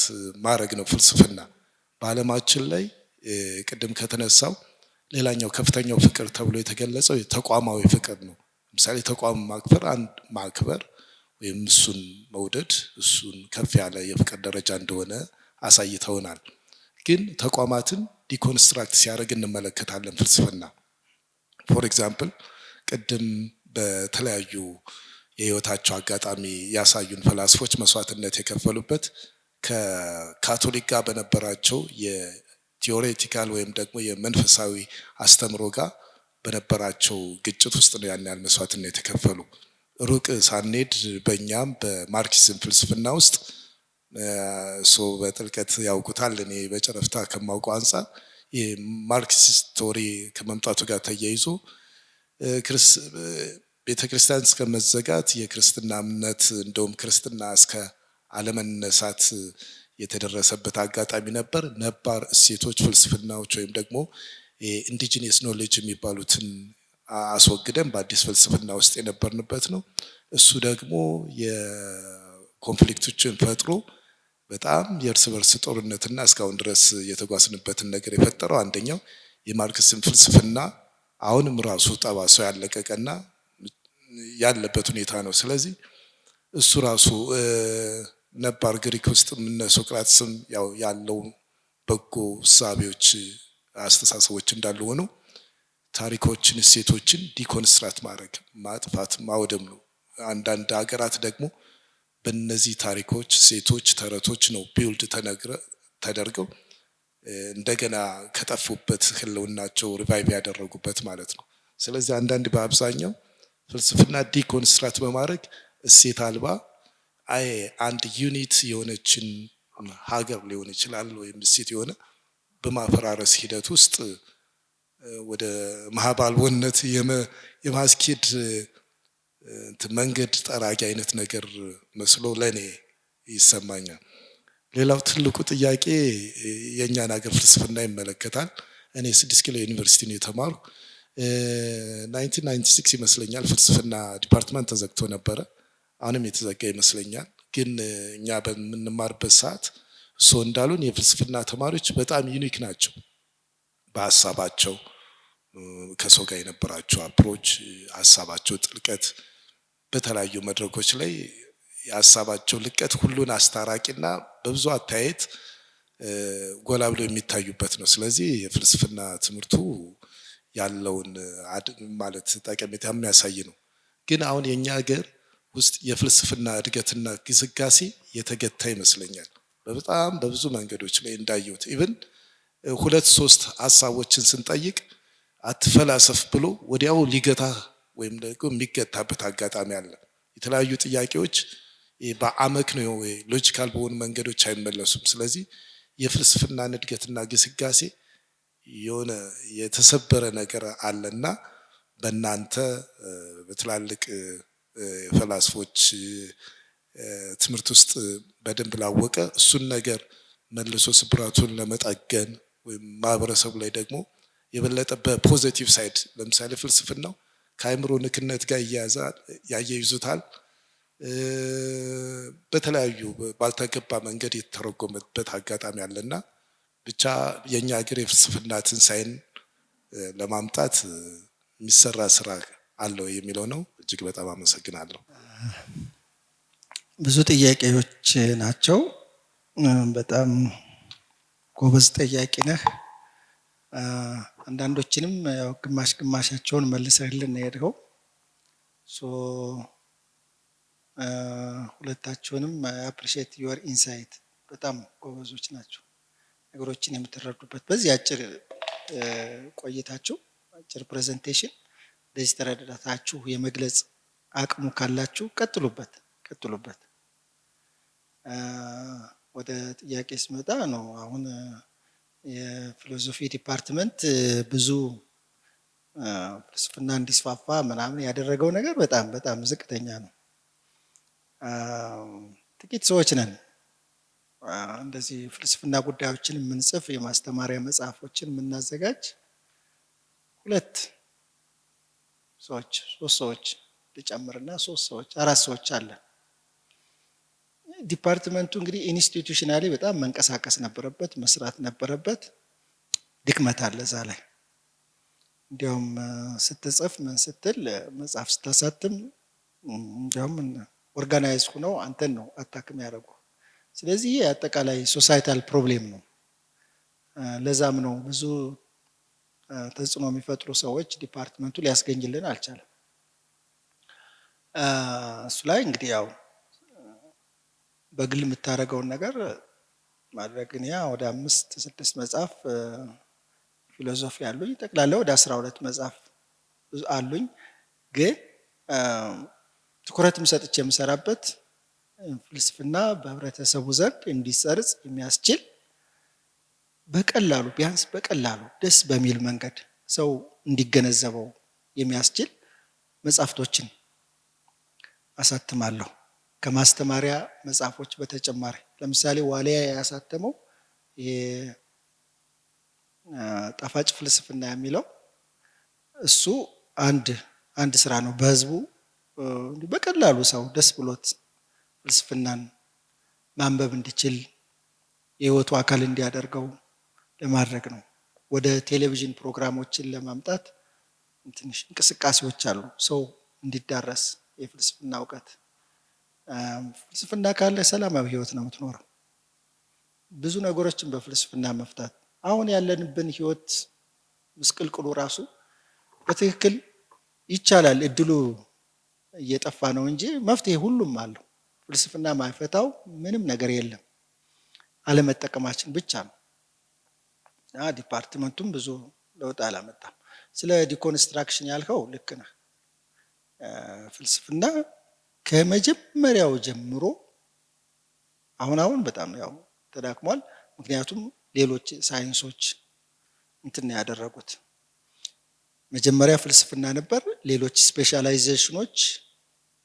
ማድረግ ነው ፍልስፍና በዓለማችን ላይ። ቅድም ከተነሳው ሌላኛው ከፍተኛው ፍቅር ተብሎ የተገለጸው ተቋማዊ ፍቅር ነው። ለምሳሌ ተቋም ማክበር ወይም እሱን መውደድ እሱን ከፍ ያለ የፍቅር ደረጃ እንደሆነ አሳይተውናል። ግን ተቋማትን ዲኮንስትራክት ሲያደርግ እንመለከታለን ፍልስፍና። ፎር ኤግዛምፕል ቅድም በተለያዩ የህይወታቸው አጋጣሚ ያሳዩን ፈላስፎች መስዋዕትነት የከፈሉበት ከካቶሊክ ጋር በነበራቸው የቲዮሬቲካል ወይም ደግሞ የመንፈሳዊ አስተምሮ ጋር በነበራቸው ግጭት ውስጥ ነው ያን ያህል መስዋዕትነት የከፈሉ። ሩቅ ሳንሄድ በእኛም በማርክሲዝም ፍልስፍና ውስጥ እሱ በጥልቀት ያውቁታል። እኔ በጨረፍታ ከማውቀው አንፃር የማርክሲስት ቲዎሪ ከመምጣቱ ጋር ተያይዞ ቤተ ክርስቲያን እስከ መዘጋት የክርስትና እምነት እንደውም ክርስትና እስከ አለመነሳት የተደረሰበት አጋጣሚ ነበር። ነባር እሴቶች፣ ፍልስፍናዎች ወይም ደግሞ ኢንዲጂነስ ኖሌጅ የሚባሉትን አስወግደን በአዲስ ፍልስፍና ውስጥ የነበርንበት ነው። እሱ ደግሞ የኮንፍሊክቶችን ፈጥሮ በጣም የእርስ በርስ ጦርነትና እስካሁን ድረስ የተጓዝንበትን ነገር የፈጠረው አንደኛው የማርክስን ፍልስፍና አሁንም ራሱ ጠባሳው ያለቀቀና ያለበት ሁኔታ ነው። ስለዚህ እሱ ራሱ ነባር ግሪክ ውስጥ እነ ሶቅራጥስም ያው ያለው በጎ እሳቤዎች፣ አስተሳሰቦች እንዳሉ ሆኖ ታሪኮችን፣ እሴቶችን ዲኮንስትራክት ማድረግ፣ ማጥፋት፣ ማውደም ነው። አንዳንድ ሀገራት ደግሞ በእነዚህ ታሪኮች፣ እሴቶች፣ ተረቶች ነው ቢውልድ ተደርገው እንደገና ከጠፉበት ህልውናቸው ሪቫይቭ ያደረጉበት ማለት ነው። ስለዚህ አንዳንድ በአብዛኛው ፍልስፍና ዲኮንስትራክት በማድረግ እሴት አልባ አንድ ዩኒት የሆነችን ሀገር ሊሆን ይችላል ወይም እሴት የሆነ በማፈራረስ ሂደት ውስጥ ወደ ማህበራዊነት የማስኬድ መንገድ ጠራጊ አይነት ነገር መስሎ ለኔ ይሰማኛል። ሌላው ትልቁ ጥያቄ የኛን ሀገር ፍልስፍና ይመለከታል። እኔ 6 ኪሎ ዩኒቨርሲቲ ነው የተማርኩ። 1996 ይመስለኛል ፍልስፍና ዲፓርትመንት ተዘግቶ ነበረ። አሁንም የተዘጋ ይመስለኛል። ግን እኛ በምንማርበት ሰዓት እሱ እንዳሉን የፍልስፍና ተማሪዎች በጣም ዩኒክ ናቸው። በሀሳባቸው ከሰው ጋር የነበራቸው አፕሮች፣ ሀሳባቸው ጥልቀት፣ በተለያዩ መድረኮች ላይ የሀሳባቸው ልቀት ሁሉን አስታራቂና በብዙ አታየት ጎላ ብሎ የሚታዩበት ነው። ስለዚህ የፍልስፍና ትምህርቱ ያለውን ማለት ጠቀሜታ የሚያሳይ ነው። ግን አሁን የኛ ሀገር ውስጥ የፍልስፍና እድገትና ግስጋሴ የተገታ ይመስለኛል። በጣም በብዙ መንገዶች ላይ እንዳየሁት ኢቭን 2-3 ሀሳቦችን ስንጠይቅ አትፈላሰፍ ብሎ ወዲያው ሊገታ ወይም ደግሞ የሚገታበት አጋጣሚ አለ። የተለያዩ ጥያቄዎች በአመክንዮ ሎጂካል በሆኑ መንገዶች አይመለሱም። ስለዚህ የፍልስፍናን እድገትና ግስጋሴ የሆነ የተሰበረ ነገር አለና በእናንተ በትላልቅ ፈላስፎች ትምህርት ውስጥ በደንብ ላወቀ እሱን ነገር መልሶ ስብራቱን ለመጠገን ወይም ማህበረሰቡ ላይ ደግሞ የበለጠ በፖዚቲቭ ሳይድ ለምሳሌ ፍልስፍናው ከአእምሮ ንክነት ጋር ያያይዙታል። በተለያዩ ባልተገባ መንገድ የተተረጎመበት አጋጣሚ አለና ብቻ የኛ ሀገር የፍልስፍና ትንሳኤን ለማምጣት የሚሰራ ስራ አለው የሚለው ነው። እጅግ በጣም አመሰግናለሁ። ብዙ ጥያቄዎች ናቸው። በጣም ጎበዝ ጠያቂ ነህ። አንዳንዶችንም ያው ግማሻቸውን መልሰህልን ነው የሄድከው። ሁለታችሁንም አፕሪሺየት ዩር ኢንሳይት። በጣም ጎበዞች ናቸው። ነገሮችን የምትረዱበት በዚህ አጭር ቆይታችሁ አጭር ፕሬዘንቴሽን እንደዚህ ተረዳታችሁ የመግለጽ አቅሙ ካላችሁ ቀጥሉበት። ወደ ጥያቄ ስመጣ ነው አሁን የፊሎሶፊ ዲፓርትመንት ብዙ ፍልስፍና እንዲስፋፋ ምናምን ያደረገው ነገር በጣም ዝቅተኛ ነው። ጥቂት ሰዎች ነን እንደዚህ ፍልስፍና ጉዳዮችን የምንጽፍ የማስተማሪያ መጽሐፎችን የምናዘጋጅ 2 ሰዎች 3 ሰዎች ልጨምርና 3 ሰዎች 4 ሰዎች አለ። ዲፓርትመንቱ እንግዲህ ኢንስቲትዩሽናሊ በጣም መንቀሳቀስ ነበረበት፣ መስራት ነበረበት። ድክመት አለ እዛ ላይ። እንዲያውም ስትጽፍ ምን ስትል መጽሐፍ ስታሳትም እንዲያውም ኦርጋናይዝ ሆነው አንተን ነው አታክም ያደርጉ። ስለዚህ አጠቃላይ ሶሳይታል ፕሮብሌም ነው። ለዛም ነው ብዙ ተጽዕኖ የሚፈጥሩ ሰዎች ዲፓርትመንቱ ሊያስገኝልን አልቻለም። እሱ ላይ እንግዲህ ያው በግል የምታደርገውን ነገር ማድረግን ወደ 5-6 መጽሐፍ ፊሎሶፊ አሉኝ። ጠቅላላ ወደ 12 መጽሐፍ አሉኝ። ግን ትኩረትም ሰጥቼ የምሰራበት ፍልስፍና በህብረተሰቡ ዘንድ እንዲሰርጽ የሚያስችል በቀላሉ ቢያንስ በቀላሉ ደስ በሚል መንገድ ሰው እንዲገነዘበው የሚያስችል መጽሐፍቶችን አሳትማለሁ። ከማስተማሪያ መጽሐፎች በተጨማሪ ለምሳሌ ዋልያ ያሳተመው ጣፋጭ ፍልስፍና የሚለው እሱ አንድ ስራ ነው። በህዝቡ በቀላሉ ሰው ደስ ብሎት ፍልስፍናን ማንበብ እንዲችል የህይወቱ አካል እንዲያደርገው ለማድረግ ነው። ወደ ቴሌቪዥን ፕሮግራሞችን ለማምጣት ትንሽ እንቅስቃሴዎች አሉ። ሰው እንዲዳረስ የፍልስፍና እውቀት ፍልስፍና ካለ ሰላማዊ ህይወት ነው የምትኖረው። ብዙ ነገሮችን በፍልስፍና መፍታት አሁን ያለንብን ህይወት ምስቅልቅሉ ራሱ በትክክል ይቻላል። እድሉ እየጠፋ ነው እንጂ መፍትሄ ሁሉም አለው። ፍልስፍና ማይፈታው ምንም ነገር የለም። አለመጠቀማችን ብቻ ነው። ዲፓርትመንቱም ብዙ ለውጥ አላመጣም። ስለ ዲኮንስትራክሽን ያልከው ልክ ነህ። ፍልስፍና ከመጀመሪያው ጀምሮ አሁን በጣም ያው ተዳክሟል። ምክንያቱም ሌሎች ሳይንሶች እንትን ያደረጉት መጀመሪያ ፍልስፍና ነበር። ሌሎች ስፔሻላይዜሽኖች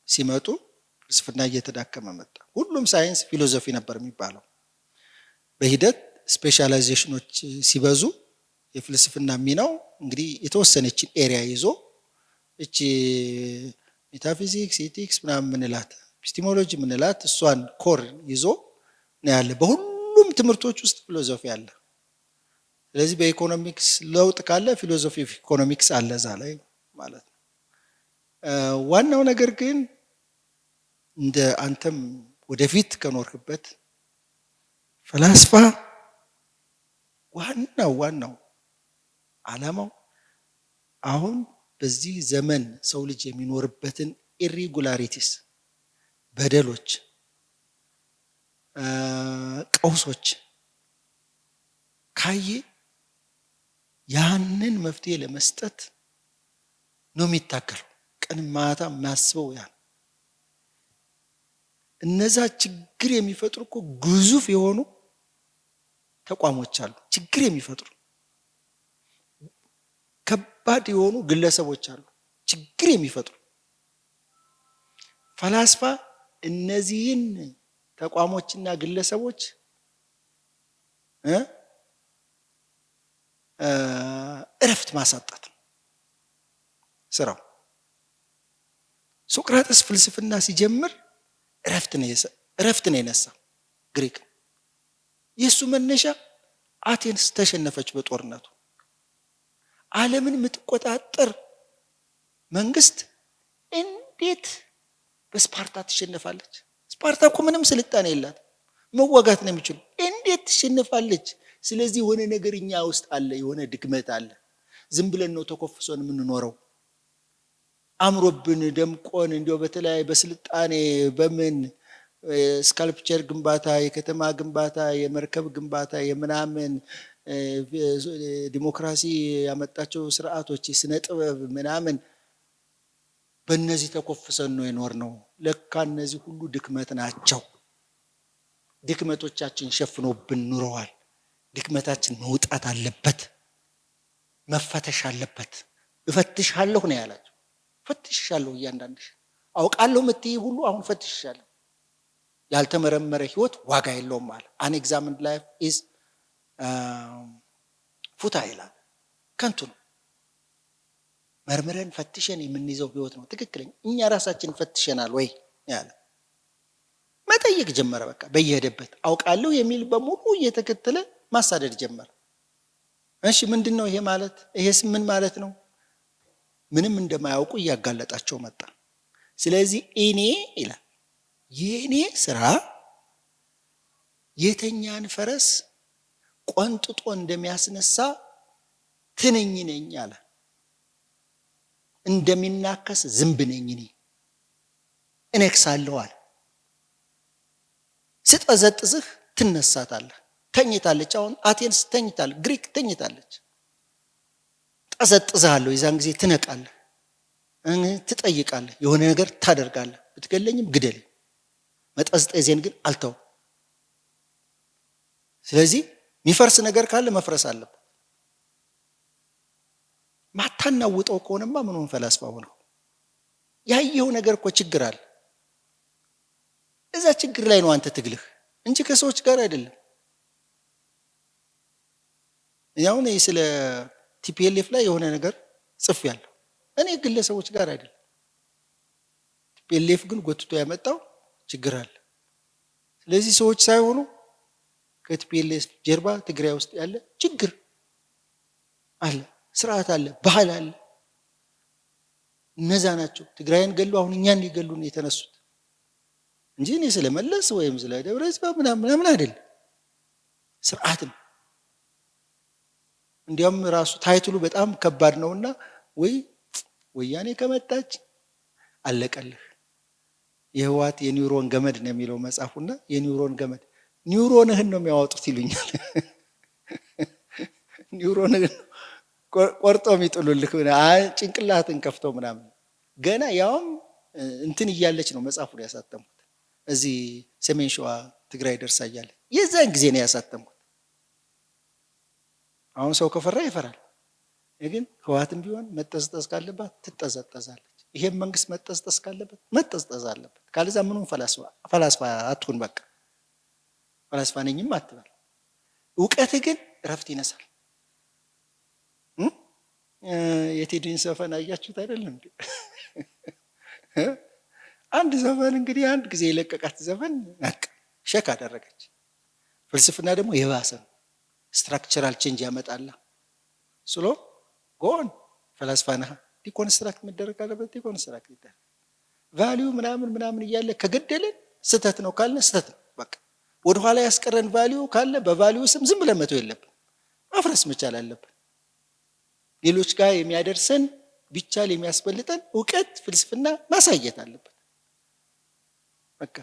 ሲመጡ ፍልስፍና እየተዳከመ መጣ። ሁሉም ሳይንስ ፊሎሶፊ ነበር የሚባለው። በሂደት ስፔሻላይዜሽኖች ሲበዙ የፍልስፍና ሚናው እንግዲህ የተወሰነችን ኤሪያ ይዞ እቺ ሜታፊዚክስ፣ ኤቲክስ ምናምን ምንላት ኤፒስቲሞሎጂ ምንላት እሷን ኮር ይዞ ነው ያለ። በሁሉም ትምህርቶች ውስጥ ፊሎሶፊ አለ። ስለዚህ በኢኮኖሚክስ ለውጥ ካለ ፊሎሶፊ ኦፍ ኢኮኖሚክስ አለ እዛ ላይ ማለት ነው። ዋናው ነገር ግን እንደ አንተም ወደፊት ከኖርክበት ፈላስፋ ዋናው ዓላማው አሁን በዚህ ዘመን ሰው ልጅ የሚኖርበትን ኢሬጉላሪቲስ፣ በደሎች፣ ቀውሶች ካየ ያንን መፍትሄ ለመስጠት ነው የሚታገለው። ቀን ማታ የሚያስበው ያን እነዛ ችግር የሚፈጥሩ እኮ ግዙፍ የሆኑ ተቋሞች አሉ። ችግር የሚፈጥሩ ከባድ የሆኑ ግለሰቦች አሉ ችግር የሚፈጥሩ። ፈላስፋ እነዚህን ተቋሞችና ግለሰቦች እረፍት ማሳጣት ነው ስራው። ሶቅራጥስ ፍልስፍና ሲጀምር እረፍት ነው የነሳው ግሪክ። የሱ መነሻ አቴንስ ተሸነፈች በጦርነቱ። ዓለምን የምትቆጣጠር መንግስት እንዴት በስፓርታ ትሸነፋለች? ስፓርታ እኮ ምንም ስልጣኔ የላት፣ መዋጋት ነው የሚችሉ። እንዴት ትሸነፋለች? ስለዚህ የሆነ ነገር እኛ ውስጥ አለ፣ የሆነ ድክመት አለ። ዝም ብለን ነው ተኮፍሶን የምንኖረው። አምሮብን ደምቆን እንዲያው በተለያየ በስልጣኔ በምን ስካልፕቸር ግንባታ፣ የከተማ ግንባታ፣ የመርከብ ግንባታ፣ የምናምን ዲሞክራሲ ያመጣቸው ስርዓቶች፣ ስነ ጥበብ ምናምን በእነዚህ ተኮፍሰን ነው የኖርነው። ለካ እነዚህ ሁሉ ድክመት ናቸው። ድክመቶቻችን ሸፍኖብን ኑረዋል። ድክመታችን መውጣት አለበት፣ መፈተሽ አለበት። እፈትሻለሁ ነው ያላቸው። ፈትሻለሁ፣ እያንዳንድሽ አውቃለሁ የምትይ ሁሉ አሁን ፈትሻለሁ። ያልተመረመረ ህይወት ዋጋ የለውም አለ። አንኤግዛሚንድ ላይፍ ኢዝ ፉታይል፣ ከንቱ ነው። መርምረን ፈትሸን የምንይዘው ህይወት ነው ትክክለኛ። እኛ ራሳችን ፈትሸናል ወይ ያለ መጠየቅ ጀመረ። በቃ በየሄደበት አውቃለሁ የሚል በሙሉ እየተከተለ ማሳደድ ጀመረ። እሺ ምንድነው ይሄ ማለት? ይሄስ ምን ማለት ነው? ምንም እንደማያውቁ እያጋለጣቸው መጣ። ስለዚህ እኔ ይላል የኔ ስራ የተኛን ፈረስ ቆንጥጦ እንደሚያስነሳ ትንኝ ነኝ አለ። እንደሚናከስ ዝንብ ነኝ እኔ እነክሳለሁ አለ። ስጠዘጥዝህ ትነሳታለህ። ተኝታለች። አሁን አቴንስ ተኝታለች፣ ግሪክ ተኝታለች። ጠዘጥዝሃለሁ፣ የዛን ጊዜ ትነቃለህ፣ ትጠይቃለህ፣ የሆነ ነገር ታደርጋለህ። ብትገለኝም ግደለኝ። መጠዝጠዜን ግን አልተውም። ስለዚህ የሚፈርስ ነገር ካለ መፍረስ አለበት። ማታናውጠው ከሆነማ ምኑን ፈላስፋ ሆነው? ያየው ነገር እኮ ችግር አለ። እዛ ችግር ላይ ነው አንተ ትግልህ እንጂ ከሰዎች ጋር አይደለም። ያው ነው ስለ ቲፒኤልኤፍ ላይ የሆነ ነገር ጽፌያለሁ። እኔ ግለሰቦች ጋር አይደለም። ቲፒኤልኤፍ ግን ጎትቶ ያመጣው ችግር አለ። ስለዚህ ሰዎች ሳይሆኑ ከቲፒኤልኤፍ ጀርባ ትግራይ ውስጥ ያለ ችግር አለ፣ ስርዓት አለ፣ ባህል አለ። እነዛ ናቸው ትግራይን ገሉ አሁን እኛን ሊገሉን የተነሱት እንጂ እኔ ስለመለስ ወይም ስለ ደብረጽዮን ምናምን አይደለም። ስርዓት ነው። እንዲያውም ራሱ ታይትሉ በጣም ከባድ ነውና ወያኔ ከመጣች አለቀልህ። የህዋት የኒውሮን ገመድ ነው የሚለው መጽሐፉና የኒውሮን ገመድ ኒውሮንህን ነው የሚያወጡት ይሉኛል። ኒውሮንህን ቆርጦ የሚጥሉልህ ጭንቅላትን ከፍተው ምናምን ገና ያውም እንትን እያለች ነው መጽሐፉን ያሳተሙት። እዚህ ሰሜን ሸዋ ትግራይ ደርሳ እያለች የዛን ጊዜ ነው ያሳተሙት። አሁን ሰው ከፈራ ይፈራል። ግን ህዋትም ቢሆን መጠዝጠዝ ካለባት ትጠዘጠዛለች። ይሄም መንግስት መጠዝጠዝ ካለበት መጠዝጠዝ አለበት። ካለዛ ምኑን ፈላስፋ አትሁን። በቃ ፈላስፋ ነኝም አትበል። እውቀት ግን እረፍት ይነሳል። የቴዲን ዘፈን አያችሁት አይደለም? አንድ ዘፈን እንግዲህ አንድ ጊዜ የለቀቃት ዘፈን ሸክ አደረገች። ፍልስፍና ደግሞ የባሰ ነው። ስትራክቸራል ቼንጅ ያመጣላ ስሎ ጎን ፈላስፋ ነህ። ዲኮንስትራክት መደረግ አለበት። ዲኮንስትራክት ይደረግ። ቫልዩ ምናምን እያለ ከገደለን ስተት ነው ካለ ስተት ነው። በቃ ወደ ኋላ ያስቀረን ቫልዩ ካለ በቫልዩ ስም ዝም ብለን መተው የለብን። ማፍረስ መቻል አለብን። ሌሎች ጋር የሚያደርሰን ቢቻል የሚያስበልጠን እውቀት ፍልስፍና ማሳየት አለበት። በቃ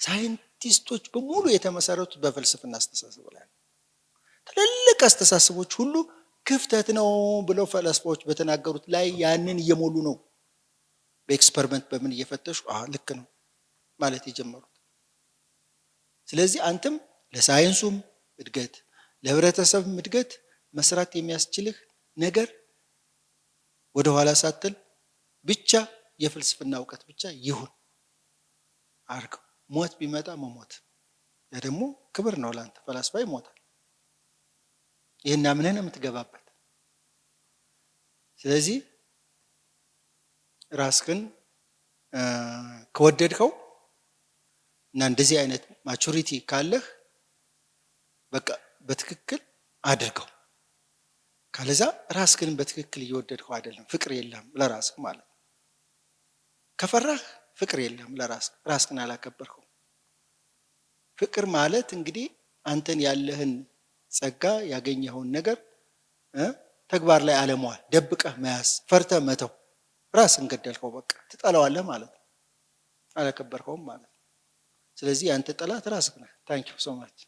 ሳይንቲስቶች በሙሉ የተመሰረቱት በፍልስፍና አስተሳሰብ ላይ ነው። ትልልቅ አስተሳሰቦች ሁሉ ክፍተት ነው ብለው ፈላስፋዎች በተናገሩት ላይ ያንን እየሞሉ ነው። በኤክስፐሪመንት በምን እየፈተሹ ልክ ነው ማለት የጀመሩት። ስለዚህ አንተም ለሳይንሱም እድገት ለህብረተሰብም እድገት መስራት የሚያስችልህ ነገር ወደ ኋላ ሳትል ብቻ የፍልስፍና እውቀት ብቻ ይሁን አርገው። ሞት ቢመጣ መሞት ያ ደግሞ ክብር ነው ላንተ። ፈላስፋ ይሞታል። ይሄን አምነህ ነው የምትገባበት። ስለዚህ ራስህን ከወደድከው እና እንደዚህ አይነት ማቹሪቲ ካለህ በቃ በትክክል አድርገው። ካለዛ ራስህን በትክክል እየወደድከው አይደለም። ፍቅር የለም ለራስህ ማለት ነው። ከፈራህ ፍቅር የለም ለራስህ፣ ራስህን አላከበርከው። ፍቅር ማለት እንግዲህ አንተን ያለህን ጸጋ ያገኘኸውን ነገር ተግባር ላይ አለመዋል፣ ደብቀህ መያዝ፣ ፈርተህ መተው። ራስህን ገደልከው፣ በቃ ትጠላዋለህ ማለት ነው። አላከበርከውም ማለት ነው። ስለዚህ አንተ ጠላት ራስህ ነህ። ታንኪዩ ሶ ማች።